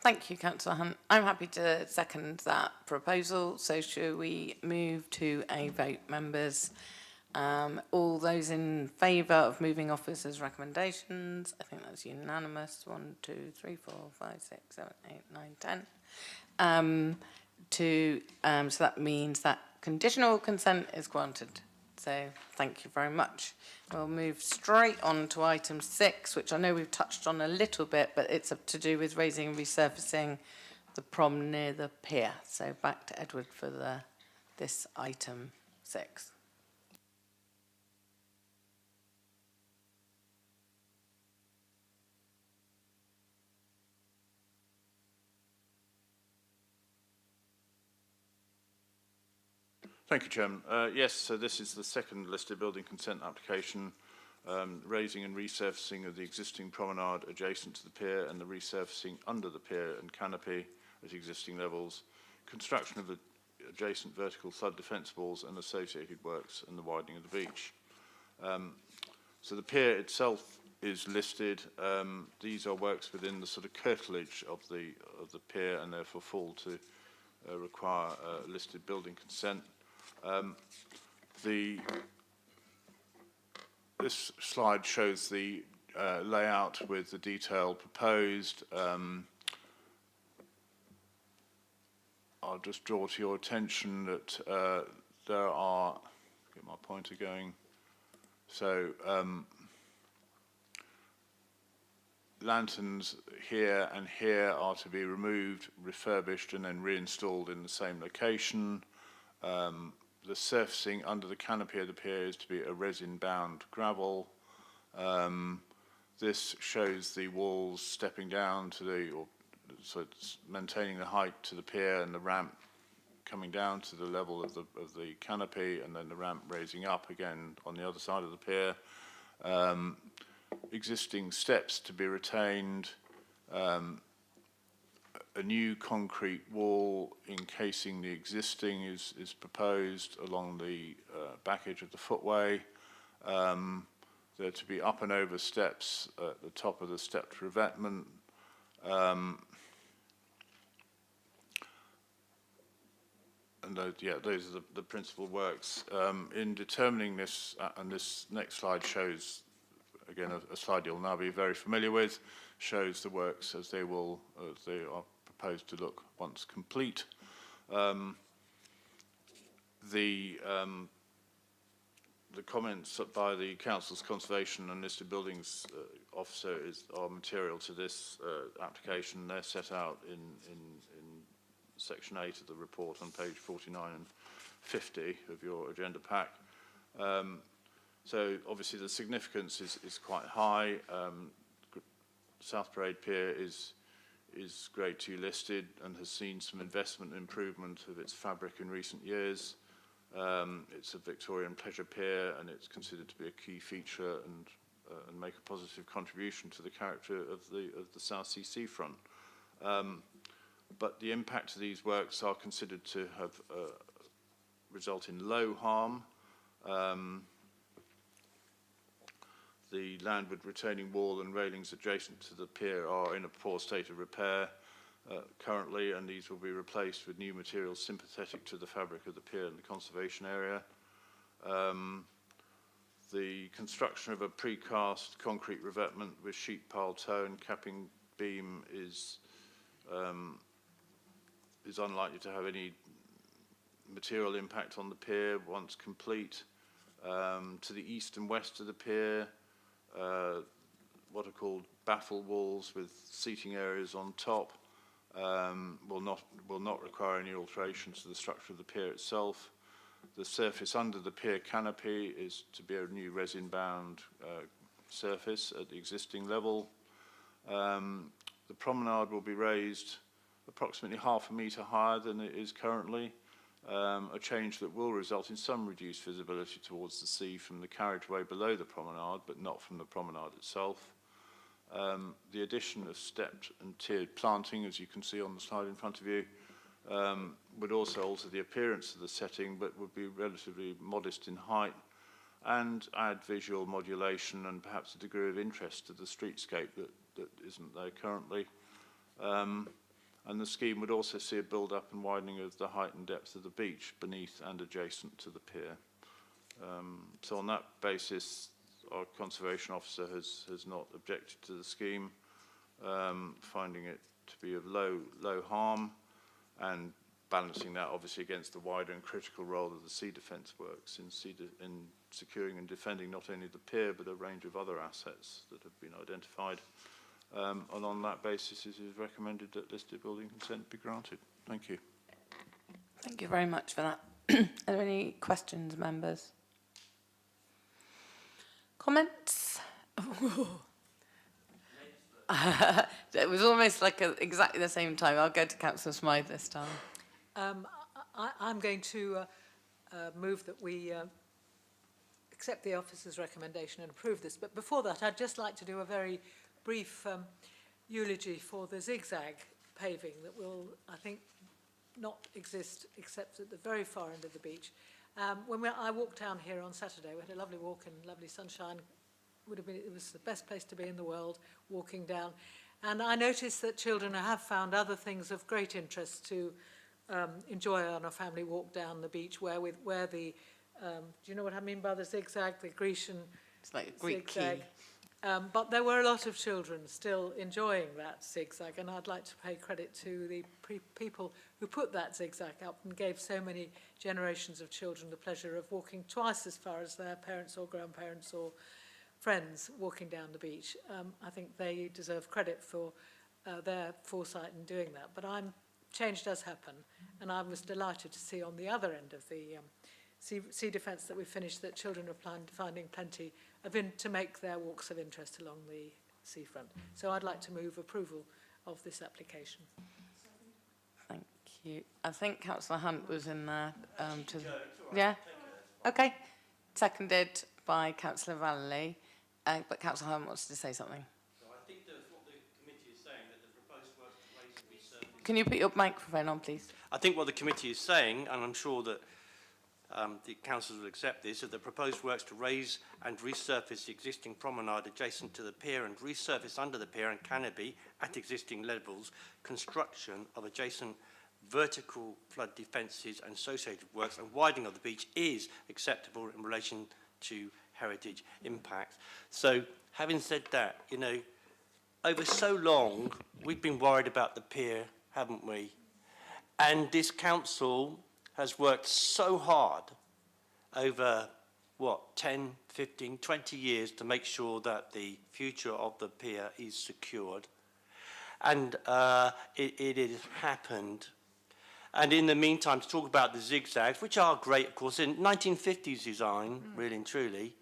Thank you, Councillor Hunt. I'm happy to second that proposal. So shall we move to a vote, members? All those in favour of moving officers' recommendations? I think that's unanimous. 1, 2, 3, 4, 5, 6, 7, 8, 9, 10. So that means that conditional consent is granted. So thank you very much. We'll move straight on to item 6, which I know we've touched on a little bit, but it's to do with raising and resurfacing the prom near the pier. So back to Edward for this item 6. Thank you, Chairman. Yes, so this is the second listed building consent application, raising and resurfacing of the existing promenade adjacent to the pier and the resurfacing under the pier and canopy at existing levels, construction of the adjacent vertical flood defence walls and associated works, and the widening of the beach. So the pier itself is listed. These are works within the sort of curtilage of the pier, and therefore fall to require listed building consent. This slide shows the layout with the detail proposed. I'll just draw to your attention that there are, get my pointer going, so lanterns here and here are to be removed, refurbished and then reinstalled in the same location. The surfacing under the canopy of the pier is to be a resin-bound gravel. This shows the walls stepping down to so it's maintaining the height to the pier and the ramp coming down to the level of the canopy, and then the ramp raising up again on the other side of the pier. Existing steps to be retained. A new concrete wall encasing the existing is proposed along the back edge of the footway. There to be up and over steps at the top of the stepped revetment. And those are the principal works. In determining this, and this next slide shows, again, a slide you'll now be very familiar with, shows the works as they are proposed to look once complete. The comments by the Council's Conservation and Listed Buildings Officer are material to this application. They're set out in Section 8 of the report on page 49 and 50 of your agenda pack. So obviously the significance is quite high. South Parade Pier is Grade 2 listed and has seen some investment and improvement of its fabric in recent years. It's a Victorian pleasure pier, and it's considered to be a key feature and make a positive contribution to the character of the South Sea seafront. But the impact of these works are considered to have result in low harm. The landward retaining wall and railings adjacent to the pier are in a poor state of repair currently, and these will be replaced with new materials sympathetic to the fabric of the pier and the conservation area. the construction of a precast concrete revetment with sheet pile toe and capping beam is unlikely to have any material impact on the pier once complete. To the east and west of the pier, what are called baffle walls with seating areas on top will not require any alterations to the structure of the pier itself. The surface under the pier canopy is to be a new resin-bound surface at the existing level. The promenade will be raised approximately ½ a metre higher than it is currently, a change that will result in some reduced visibility towards the sea from the carriageway below the promenade, but not from the promenade itself. The addition of stepped and tiered planting, as you can see on the slide in front of you, would also alter the appearance of the setting, but would be relatively modest in height and add visual modulation and perhaps a degree of interest to the streetscape that isn't there currently. And the scheme would also see a build-up and widening of the height and depth of the beach beneath and adjacent to the pier. So on that basis, our conservation officer has not objected to the scheme, finding it to be of low harm, and balancing that obviously against the wider and critical role of the sea defence works in securing and defending not only the pier but a range of other assets that have been identified. And on that basis, it is recommended that listed building consent be granted. Thank you. Thank you very much for that. Are there any questions, members? Comments? It was almost like exactly the same time. I'll go to Councillor Smythe this time. I'm going to move that we accept the officer's recommendation and approve this. But before that, I'd just like to do a very brief eulogy for the zigzag paving that will, I think, not exist except at the very far end of the beach. I walked down here on Saturday. We had a lovely walk in lovely sunshine. It was the best place to be in the world, walking down. And I noticed that children have found other things of great interest to enjoy on a family walk down the beach, where the, do you know what I mean by the zigzag, the Grecian It's like a Greek zigzag? key. But there were a lot of children still enjoying that zigzag, and I'd like to pay credit to the people who put that zigzag up and gave so many generations of children the pleasure of walking twice as far as their parents or grandparents or friends walking down the beach. I think they deserve credit for their foresight in doing that. But change does happen, and I was delighted to see on the other end of the sea defence that we finished that children are finding plenty to make their walks of interest along the seafront. So I'd like to move approval of this application. Thank you. I think Councillor Hunt was in there. Yeah? Okay. Seconded by Councillor Valley. But Councillor Hunt wants to say something. So I think that's what the committee is saying, that the proposed works to raise and resurface. Can you put your microphone on, please? I think what the committee is saying, and I'm sure that the councillors will accept this, that the proposed works to raise and resurface the existing promenade adjacent to the pier and resurface under the pier and canopy at existing levels, construction of adjacent vertical flood defences and associated works and widening of the beach is acceptable in relation to heritage impacts. So, having said that, you know, over so long, we've been worried about the pier, haven't we? And this council has worked so hard over, 10, 15, 20 years to make sure that the future of the pier is secured. And it has happened. And in the meantime, to talk about the zigzags, which are great, of course, in 1950s design, really and truly,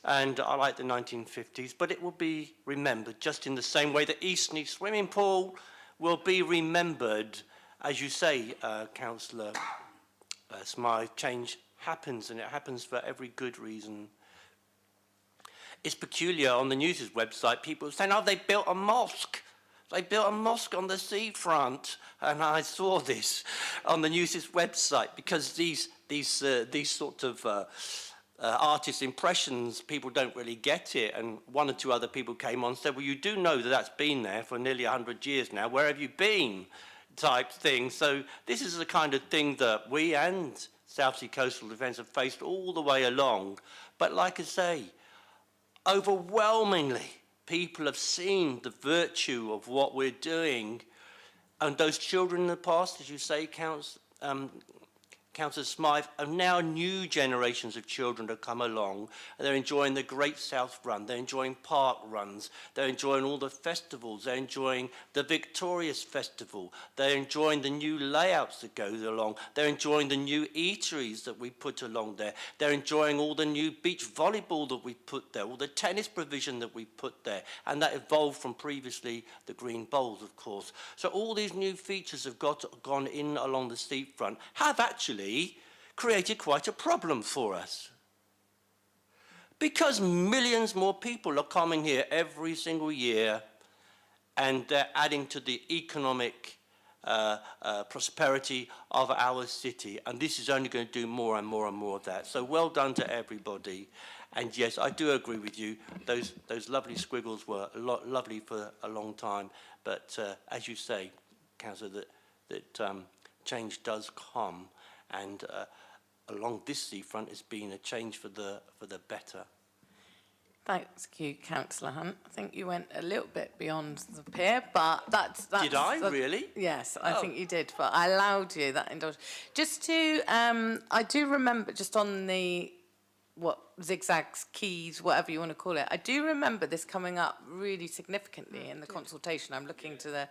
and I like the 1950s, but it will be remembered just in the same way that Eastney Swimming Pool will be remembered. As you say, Councillor Smythe, change happens, and it happens for every good reason. It's peculiar on the News's website, people saying, oh, they built a mosque. They built a mosque on the seafront, and I saw this on the News's website because these sort of artist impressions, people don't really get it. And one or two other people came on and said, well, you do know that that's been there for nearly 100 years now. Where have you been? Type thing. So this is the kind of thing that we and South Sea Coastal Defence have faced all the way along. But like I say, overwhelmingly, people have seen the virtue of what we're doing. And those children in the past, as you say, Councillor Smythe, are now new generations of children that come along. And they're enjoying the Great South Run, they're enjoying park runs, they're enjoying all the festivals, they're enjoying the Victorious Festival, they're enjoying the new layouts that go along, they're enjoying the new eateries that we put along there, they're enjoying all the new beach volleyball that we put there, all the tennis provision that we put there, and that evolved from previously the green bowls, of course. So all these new features have gone in along the seafront, have actually created quite a problem for us. Because millions more people are coming here every single year and they're adding to the economic prosperity of our city. And this is only going to do more and more and more of that. So well done to everybody. And yes, I do agree with you. Those lovely squiggles were lovely for a long time. But as you say, Councillor, that change does come. And along this seafront, it's been a change for the better. Thanks, Councillor Hunt. I think you went a little bit beyond the pier, but that's Did I really? Yes, I think you did, but I allowed you that indulgence. Just to, I do remember just on the zigzags, keys, whatever you want to call it. I do remember this coming up really significantly in the consultation. I'm looking to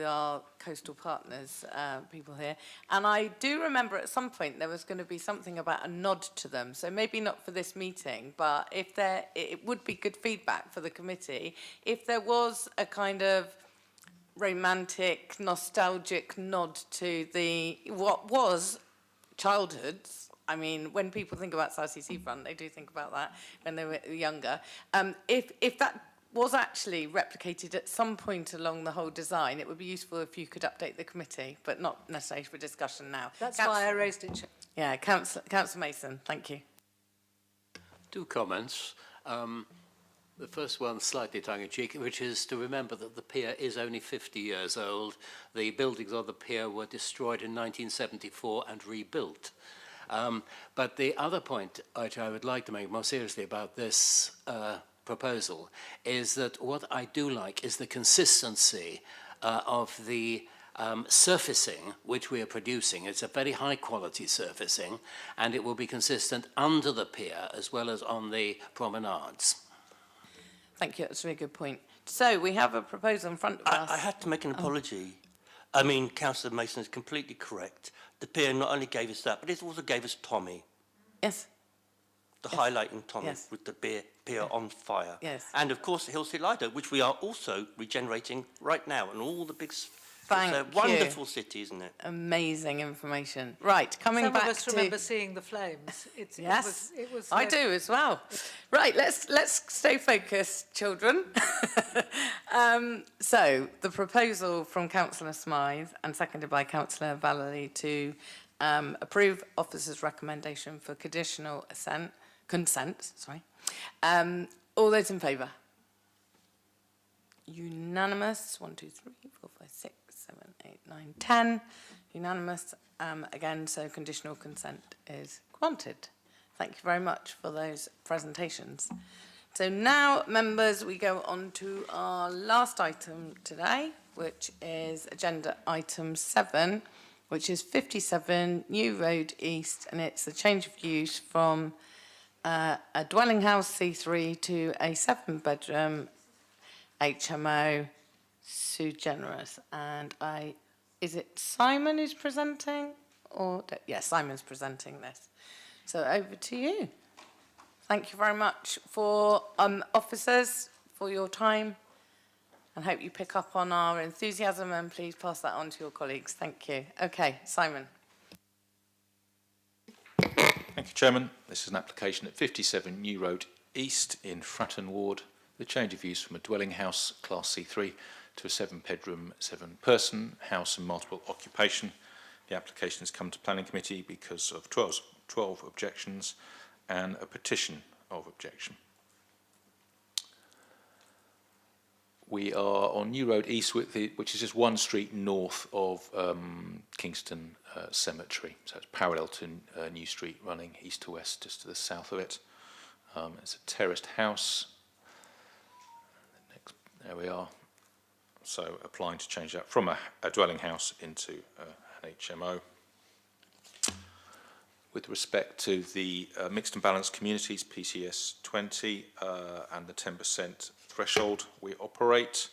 our coastal partners, people here. And I do remember at some point there was going to be something about a nod to them. So maybe not for this meeting, but if it would be good feedback for the committee if there was a kind of romantic, nostalgic nod to what was childhoods. I mean, when people think about South Sea Seafront, they do think about that when they were younger. If that was actually replicated at some point along the whole design, it would be useful if you could update the committee, but not necessarily for discussion now. That's why I raised it. Yeah, Councillor Mason, thank you. 2 comments. The first one slightly tongue-in-cheek, which is to remember that the pier is only 50 years old. The buildings of the pier were destroyed in 1974 and rebuilt. But the other point which I would like to make more seriously about this proposal is that what I do like is the consistency of the surfacing which we are producing. It's a very high quality surfacing, and it will be consistent under the pier as well as on the promenades. Thank you, that's a really good point. So we have a proposal in front of us. I had to make an apology. I mean, Councillor Mason is completely correct. The pier not only gave us that, but it also gave us Tommy. Yes. The highlighting Tommy with the pier on fire. Yes. And of course the Hillsea Lido, which we are also regenerating right now, and all the big. Thank it's a wonderful city, isn't it? Amazing information. Right, coming back to... Some of us remember seeing the flames. Yes, it was I do as well. Right, let's stay focused, children. So, the proposal from Councillor Smythe and seconded by Councillor Vallely to approve officer's recommendation for conditional consent. All those in favour? Unanimous. 1, 2, 3, 4, 5, 6, 7, 8, 9, 10. Unanimous. Again, so conditional consent is granted. Thank you very much for those presentations. So now, members, we go on to our last item today, which is agenda item 7, which is 57 New Road East, and it's a change of use from a dwelling house C3 to a 7-bedroom HMO sui generis. And is it Simon who's presenting? Yes, Simon's presenting this. So over to you. Thank you very much for officers for your time, and hope you pick up on our enthusiasm, and please pass that on to your colleagues. Thank you. Okay, Simon. Thank you, Chairman. This is an application at 57 New Road East in Fratton Ward. The change of use from a dwelling house, Class C3, to a 7-bedroom, 7-person house and multiple occupation. The application has come to Planning Committee because of 12 objections and a petition of objection. We are on New Road East, which is just one street north of Kingston Cemetery. So it's parallel to New Street, running east to west, just to the south of it. It's a terraced house. There we are. So applying to change that from a dwelling house into an HMO. With respect to the mixed and balanced communities, PCS 20, and the 10% threshold we operate,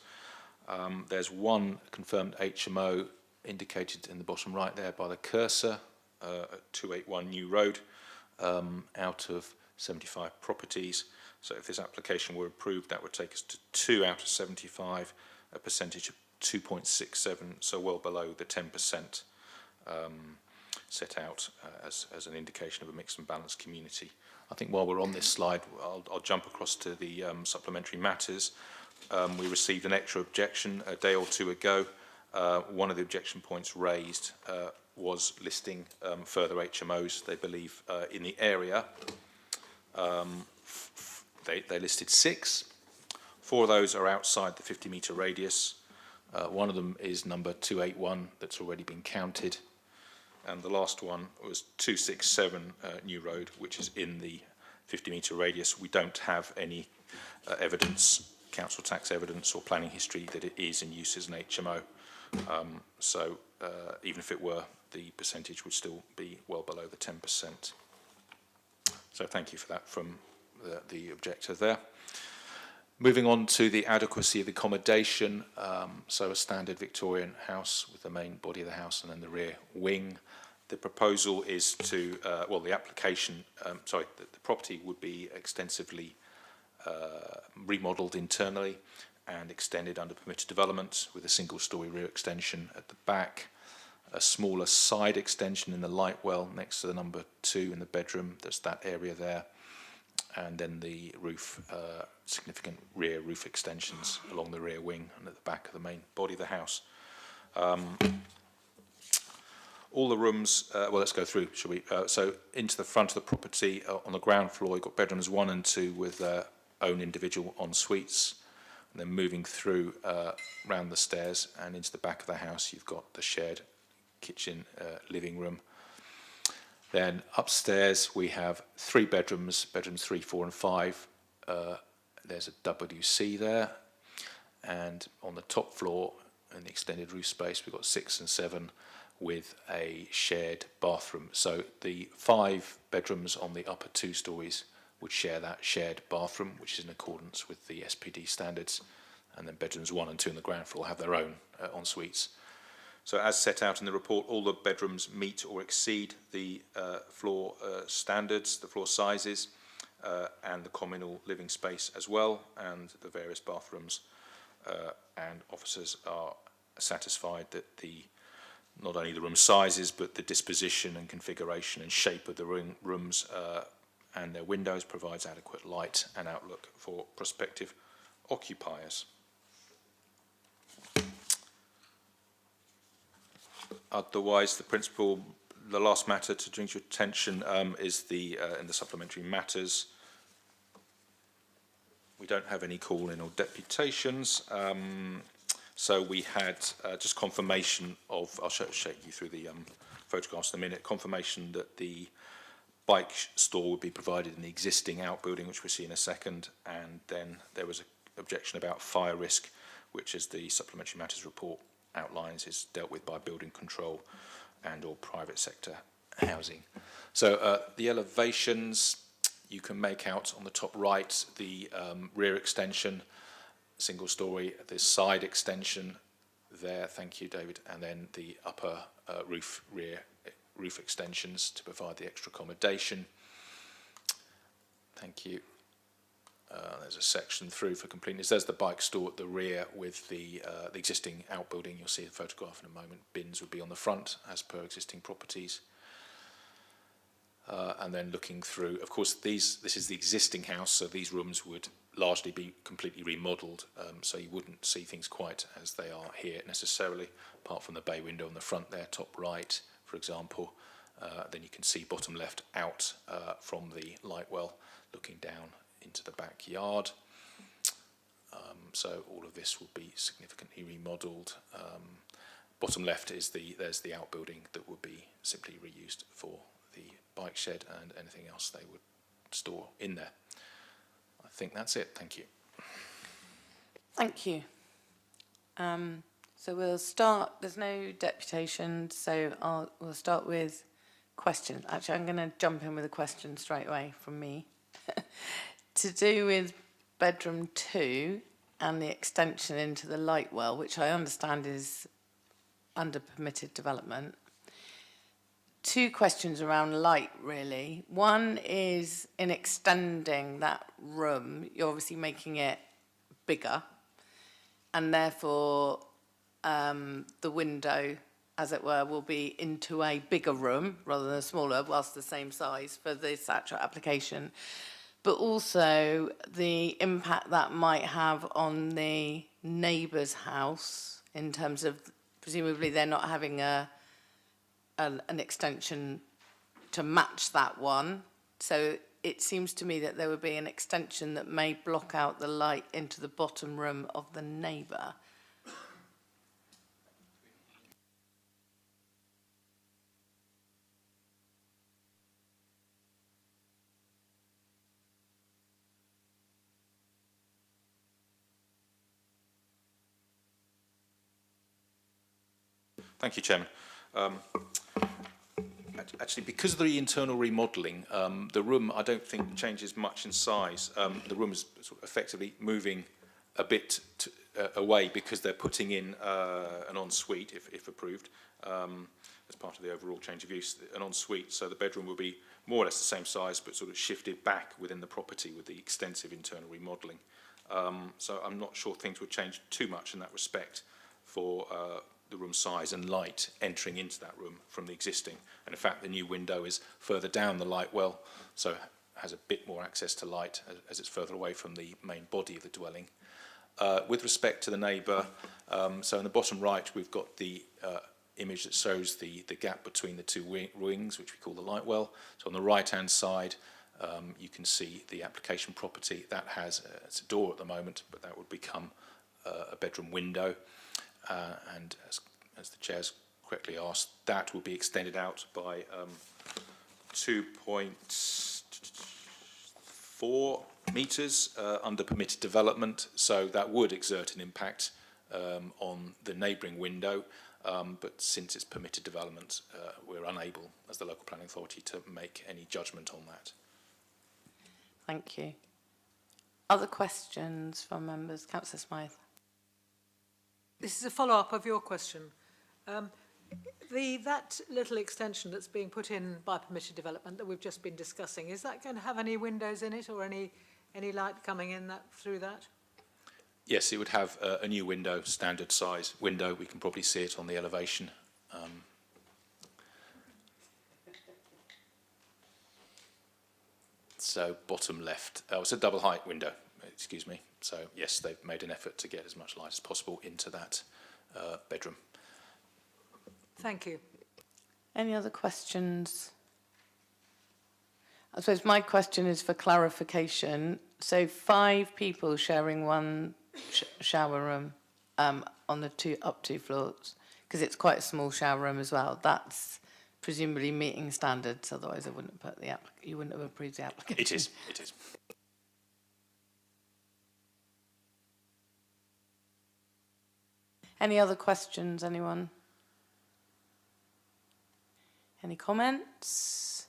there's one confirmed HMO indicated in the bottom right there by the cursor at 281 New Road, out of 75 properties. So if this application were approved, that would take us to 2 out of 75, a percentage of 2.67, so well below the 10% set out as an indication of a mixed and balanced community. I think while we're on this slide, I'll jump across to the supplementary matters. We received an extra objection a day or two ago. One of the objection points raised was listing further HMOs they believe in the area. They listed 6. 4 of those are outside the 50-metre radius. One of them is number 281 that's already been counted. And the last one was 267 New Road, which is in the 50-metre radius. We don't have any evidence, council tax evidence or planning history that it is in use as an HMO. So even if it were, the percentage would still be well below the 10%. So thank you for that from the objector there. Moving on to the adequacy of accommodation, so a standard Victorian house with the main body of the house and then the rear wing. The proposal is to, the application, the property would be extensively remodelled internally and extended under permitted development with a single-storey rear extension at the back, a smaller side extension in the light well next to the number 2 in the bedroom, that's that area there, and then the roof, significant rear roof extensions along the rear wing and at the back of the main body of the house. All the rooms, let's go through, shall we? So into the front of the property, on the ground floor, you've got bedrooms 1 and 2 with their own individual en suites. And then moving through round the stairs and into the back of the house, you've got the shared kitchen, living room. Then upstairs, we have 3 bedrooms, bedrooms 3, 4 and 5. There's a WC there. And on the top floor, in the extended roof space, we've got 6 and 7 with a shared bathroom. So the 5 bedrooms on the upper 2 stories would share that shared bathroom, which is in accordance with the SPD standards. And then bedrooms 1 and 2 on the ground floor have their own en suites. So as set out in the report, all the bedrooms meet or exceed the floor standards, the floor sizes, and the communal living space as well, and the various bathrooms. And officers are satisfied that not only the room sizes, but the disposition and configuration and shape of the rooms and their windows provides adequate light and outlook for prospective occupiers. Otherwise, the last matter to bring to your attention is in the supplementary matters. We don't have any call-in or deputations. So we had just confirmation of, I'll shake you through the photographs in a minute, confirmation that the bike store would be provided in the existing outbuilding, which we'll see in a second, and then there was an objection about fire risk, which as the supplementary matters report outlines is dealt with by building control and or private sector housing. So the elevations, you can make out on the top right the rear extension, single story, the side extension there, thank you David, and then the upper rear roof extensions to provide the extra accommodation. Thank you. There's a section through for completeness. There's the bike store at the rear with the existing outbuilding. You'll see the photograph in a moment. Bins would be on the front as per existing properties. And then looking through, of course, this is the existing house, so these rooms would largely be completely remodelled, so you wouldn't see things quite as they are here necessarily, apart from the bay window on the front there, top right, for example. Then you can see bottom left out from the light well, looking down into the backyard. So all of this will be significantly remodelled. Bottom left is there's the outbuilding that would be simply reused for the bike shed and anything else they would store in there. I think that's it. Thank you. Thank you. So we'll start, there's no deputation, so we'll start with questions. Actually, I'm going to jump in with a question straight away from me. To do with bedroom 2 and the extension into the light well, which I understand is under permitted development. 2 questions around light, really. One is, in extending that room, you're obviously making it bigger, and therefore the window, as it were, will be into a bigger room rather than a smaller, whilst the same size for this actual application. But also the impact that might have on the neighbour's house in terms of, presumably they're not having an extension to match that one. So it seems to me that there would be an extension that may block out the light into the bottom room of the neighbour. Thank you, Chairman. Actually, because of the internal remodelling, the room I don't think changes much in size. The room is sort of effectively moving a bit away because they're putting in an ensuite, if approved, as part of the overall change of use, an ensuite. So the bedroom will be more or less the same size, but sort of shifted back within the property with the extensive internal remodelling. So I'm not sure things would change too much in that respect for the room size and light entering into that room from the existing. And in fact, the new window is further down the light well, so has a bit more access to light as it's further away from the main body of the dwelling. With respect to the neighbour, so in the bottom right, we've got the image that shows the gap between the 2 wings, which we call the light well. So on the right-hand side, you can see the application property. That has it's a door at the moment, but that would become a bedroom window. And as the Chair's correctly asked, that will be extended out by 2.4 metres under permitted development. So that would exert an impact on the neighbouring window. But since it's permitted development, we're unable, as the local planning authority, to make any judgment on that. Thank you. Other questions from members? Councillor Smythe. This is a follow-up of your question. That little extension that's being put in by permitted development that we've just been discussing, is that going to have any windows in it or any light coming in through that? Yes, it would have a new window, standard size window. We can probably see it on the elevation. So bottom left, it's a double height window, excuse me. So yes, they've made an effort to get as much light as possible into that bedroom. Thank you. Any other questions? I suppose my question is for clarification. So 5 people sharing one shower room on the up 2 floors, because it's quite a small shower room as well. That's presumably meeting standards. Otherwise, I wouldn't put you wouldn't have approved the application. It is. It is. Any other questions, anyone? Any comments?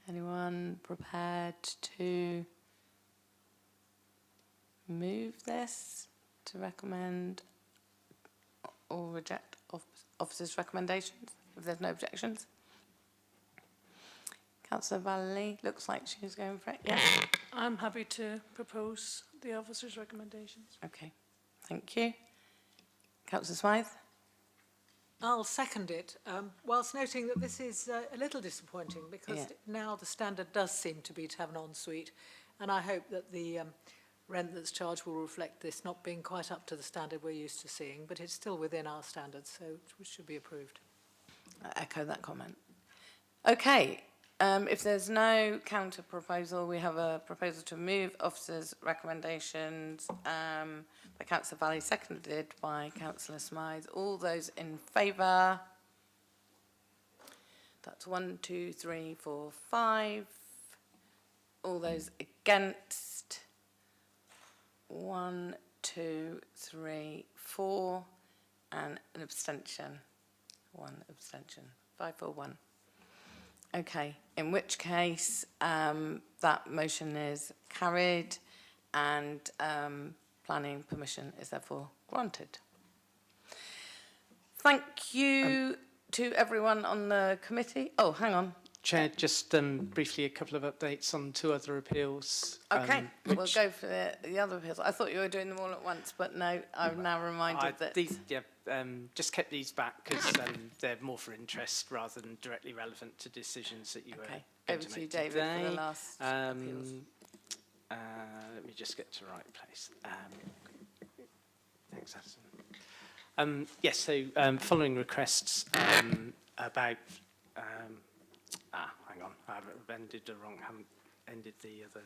Anyone prepared to move this, to recommend or reject officers' recommendations, if there's no objections? Councillor Valley, looks like she's going for it. Yes. I'm happy to propose the officer's recommendations. Okay, thank you. Councillor Smythe? I'll second it, whilst noting that this is a little disappointing because now the standard does seem to be to have an ensuite, and I hope that the rent that's charged will reflect this not being quite up to the standard we're used to seeing, but it's still within our standards, so it should be approved. I echo that comment. Okay, If there's no counter proposal, we have a proposal to remove officers' recommendations by Councillor Valley, seconded by Councillor Smythe. All those in favour? That's 1, 2, 3, 4, 5. All those against? 1, 2, 3, 4, and an abstention. 1 abstention. 5, 4, 1. Okay, in which case that motion is carried and planning permission is therefore granted. Thank you to everyone on the committee. Oh, hang on. Chair, just briefly a couple of updates on 2 other appeals. Okay, we'll go for the other appeals. I thought you were doing them all at once, but no, I'm now reminded that... Just kept these back because they're more for interest rather than directly relevant to decisions that you were going over to to you, make David, today. for the last appeals. Let me just get to the right place. Thanks, Alison. Yes, so following requests about... hang on, I've ended the wrong, haven't ended the other...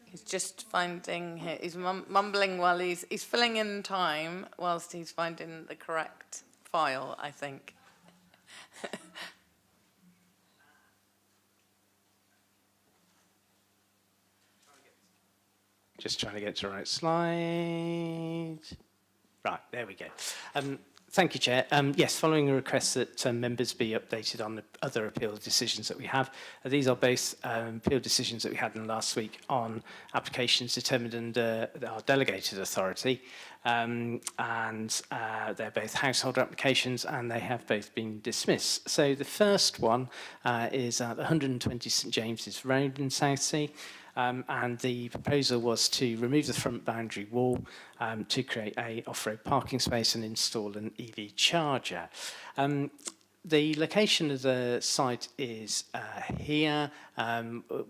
He's just finding, he's mumbling while he's filling in time whilst he's finding the correct file, I think. Just trying to get to the right slide. Right, there we go. Thank you, Chair. Yes, following a request that members be updated on the other appeal decisions that we have. These are both appeal decisions that we had in last week on applications determined under our delegated authority. And they're both household applications and they have both been dismissed. So the first one is at 120 St James's Road in Southsea. And the proposal was to remove the front boundary wall to create a off-road parking space and install an EV charger. The location of the site is here,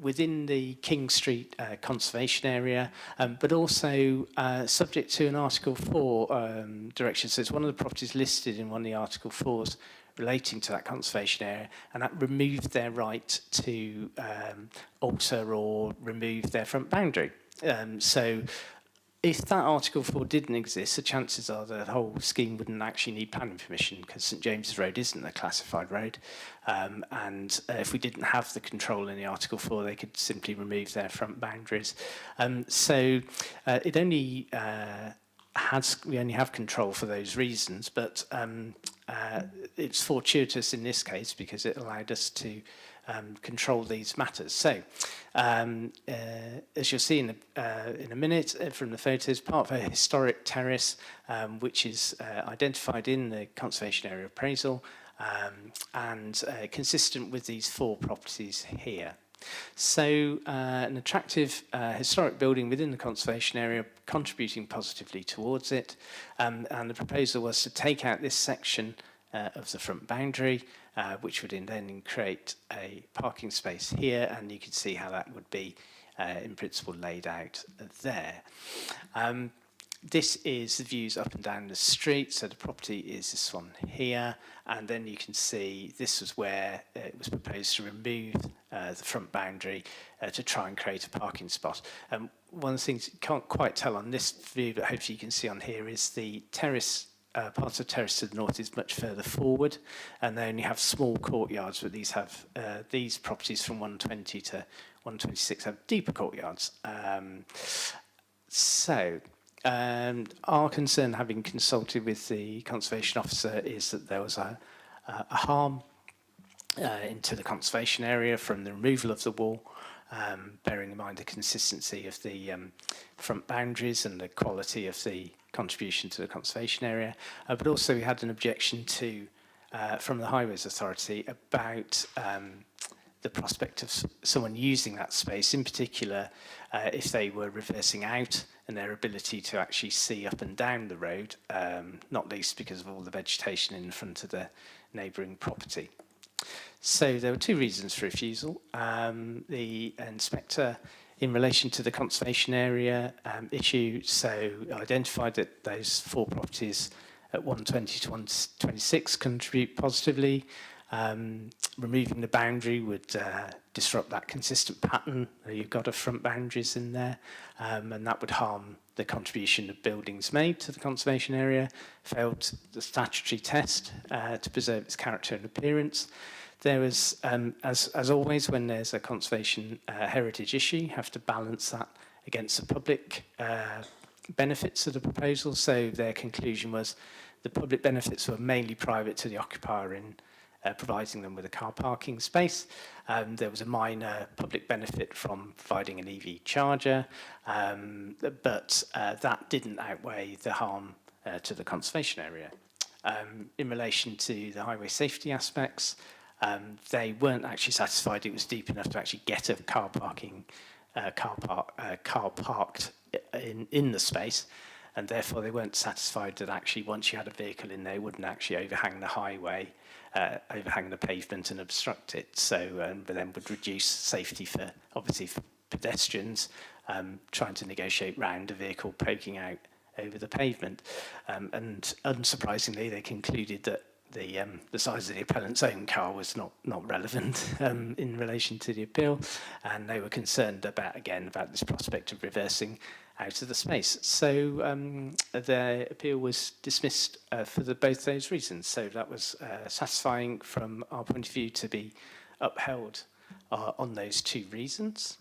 within the King Street conservation area, but also subject to an Article 4 direction. So it's one of the properties listed in one of the Article 4s relating to that conservation area, and that removed their right to alter or remove their front boundary. So if that Article 4 didn't exist, the chances are the whole scheme wouldn't actually need planning permission because St James's Road isn't a classified road. And if we didn't have the control in the Article 4, they could simply remove their front boundaries. So it only we only have control for those reasons, but it's fortuitous in this case because it allowed us to control these matters. So, as you'll see in a minute from the photos, part of a historic terrace, which is identified in the conservation area appraisal and consistent with these 4 properties here. So an attractive historic building within the conservation area contributing positively towards it, and the proposal was to take out this section of the front boundary, which would then create a parking space here, and you can see how that would be in principle laid out there. This is the views up and down the street. So the property is this one here. And then you can see this was where it was proposed to remove the front boundary to try and create a parking spot. One of the things you can't quite tell on this view, but hopefully you can see on here, is the terrace, part of the terrace to the north is much further forward. And they only have small courtyards, but these have these properties from 120 to 126 have deeper courtyards. Our concern, having consulted with the conservation officer, is that there was a harm into the conservation area from the removal of the wall, bearing in mind the consistency of the front boundaries and the quality of the contribution to the conservation area. But also we had an objection to from the Highways Authority about the prospect of someone using that space, in particular if they were reversing out, and their ability to actually see up and down the road, not least because of all the vegetation in front of the neighbouring property. So there were 2 reasons for refusal. The inspector, in relation to the conservation area issue, so identified that those 4 properties at 120 to 126 contribute positively. Removing the boundary would disrupt that consistent pattern. You've got a front boundaries in there, and that would harm the contribution of buildings made to the conservation area, failed the statutory test to preserve its character and appearance. There was, as always, when there's a conservation heritage issue, you have to balance that against the public benefits of the proposal. So their conclusion was the public benefits were mainly private to the occupier in providing them with a car parking space. There was a minor public benefit from providing an EV charger, but that didn't outweigh the harm to the conservation area. In relation to the highway safety aspects, they weren't actually satisfied it was deep enough to actually get a car parked in the space, and therefore they weren't satisfied that actually once you had a vehicle in there, it wouldn't actually overhang the highway, overhang the pavement and obstruct it. So, but then would reduce safety for, obviously, for pedestrians trying to negotiate round a vehicle poking out over the pavement. And unsurprisingly, they concluded that the size of the appellant's own car was not relevant in relation to the appeal, and they were concerned about this prospect of reversing out of the space. So the appeal was dismissed for both those reasons. So that was satisfying from our point of view to be upheld on those two reasons.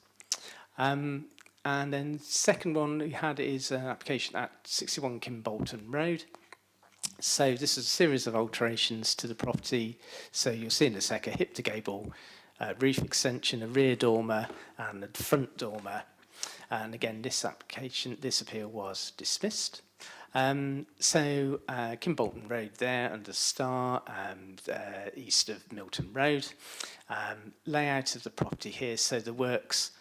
And then the second one we had is an application at 61 Kimbolton Road. So this is a series of alterations to the property. So you'll see in a sec a hip to gable roof extension, a rear dormer and a front dormer. And again, this appeal was dismissed. So Kimbolton Road there under Star, east of Milton Road. Layout of the property here. So the works,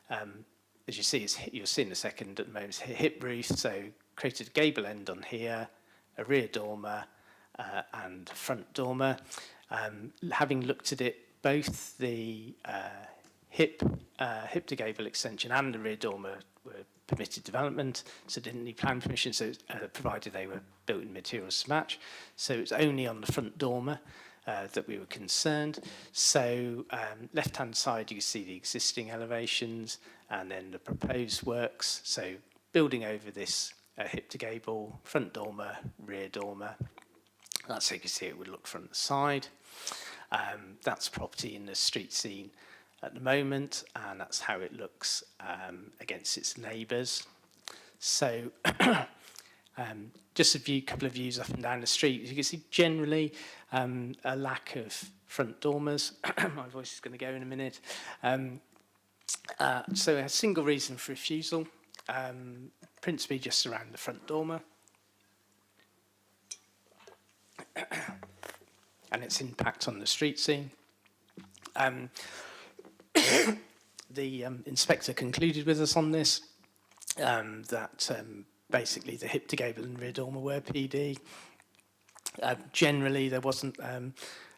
as you see, you'll see in a second at the moment, hip roof. So created a gable end on here, a rear dormer and front dormer. Having looked at it, both the hip to gable extension and the rear dormer were permitted development, so didn't need plan permission, so provided they were built in materials to match. So it's only on the front dormer that we were concerned. So left-hand side, you can see the existing elevations and then the proposed works. So building over this hip to gable, front dormer, rear dormer. That's how you can see it would look from the side. That's property in the street scene at the moment, and that's how it looks against its neighbours. So just a couple of views up and down the street. You can see generally a lack of front dormers. My voice is going to go in a minute. So a single reason for refusal, principally just around the front dormer. And its impact on the street scene. The inspector concluded with us on this, that basically the hip to gable and rear dormer were PD. Generally, there wasn't a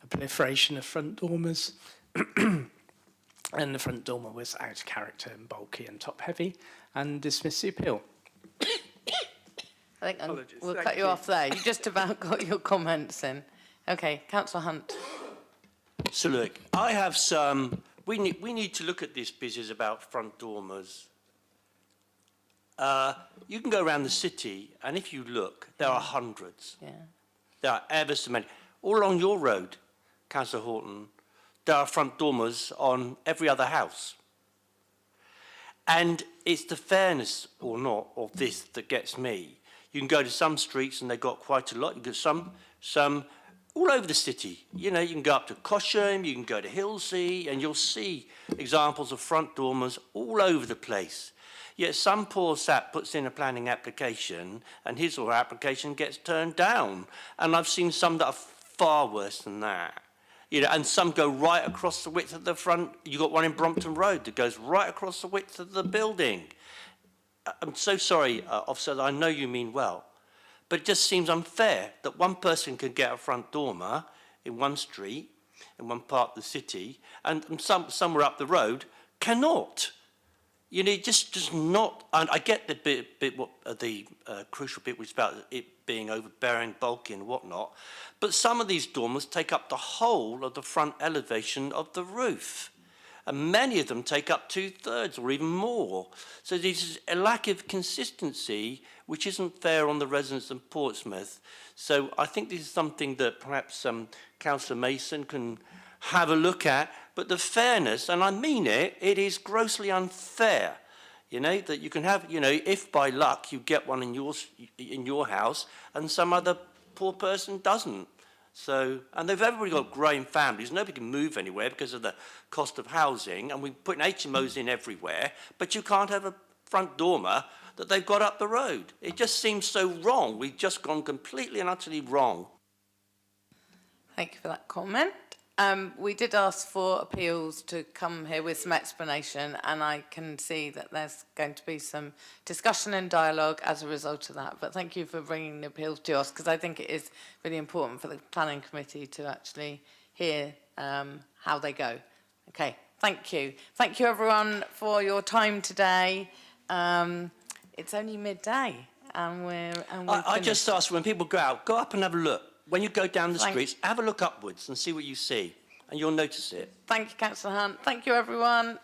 proliferation of front dormers, and the front dormer was out of character and bulky and top heavy, and dismissed the appeal. I think we'll cut you off there. You just about got your comments in. Okay, Councillor Hunt. So look, I have some. We need to look at this business about front dormers. You can go around the city, and if you look, there are hundreds. Yeah. There are ever so many. All along your road, Councillor Horton, there are front dormers on every other house. And it's the fairness or not of this that gets me. You can go to some streets and they've got quite a lot. You get some all over the city. You know, you can go up to Cosham, you can go to Hilsea, and you'll see examples of front dormers all over the place. Yet some poor sap puts in a planning application and his or her application gets turned down. And I've seen some that are far worse than that. You know, and some go right across the width of the front. You've got one in Brompton Road that goes right across the width of the building. I'm so sorry, officer, I know you mean well. But it just seems unfair that one person can get a front dormer in one street, in one part of the city, and somewhere up the road cannot. You know, just not. And I get the crucial bit, which is about it being overbearing, bulky, and whatnot. But some of these dormers take up the whole of the front elevation of the roof, and many of them take up 2/3 or even more. So there's a lack of consistency, which isn't fair on the residents of Portsmouth. So I think this is something that perhaps Councillor Mason can have a look at. But the fairness, and I mean it, it is grossly unfair, you know, that you can have, you know, if by luck you get one in your house and some other poor person doesn't. So, and they've everybody got growing families, nobody can move anywhere because of the cost of housing, and we're putting HMOs in everywhere, but you can't have a front dormer that they've got up the road. It just seems so wrong. We've just gone completely and utterly wrong. Thank you for that comment. We did ask for appeals to come here with some explanation, and I can see that there's going to be some discussion and dialogue as a result of that. But thank you for bringing the appeals to us, because I think it is really important for the planning committee to actually hear how they go. Okay, thank you. Thank you, everyone, for your time today. It's only midday, and I just ask, when people go out, go up and have a look. When you go down the Thank streets, have a look upwards and see what you see, and you'll notice it. Thank you, Councillor Hunt. Thank you, everyone.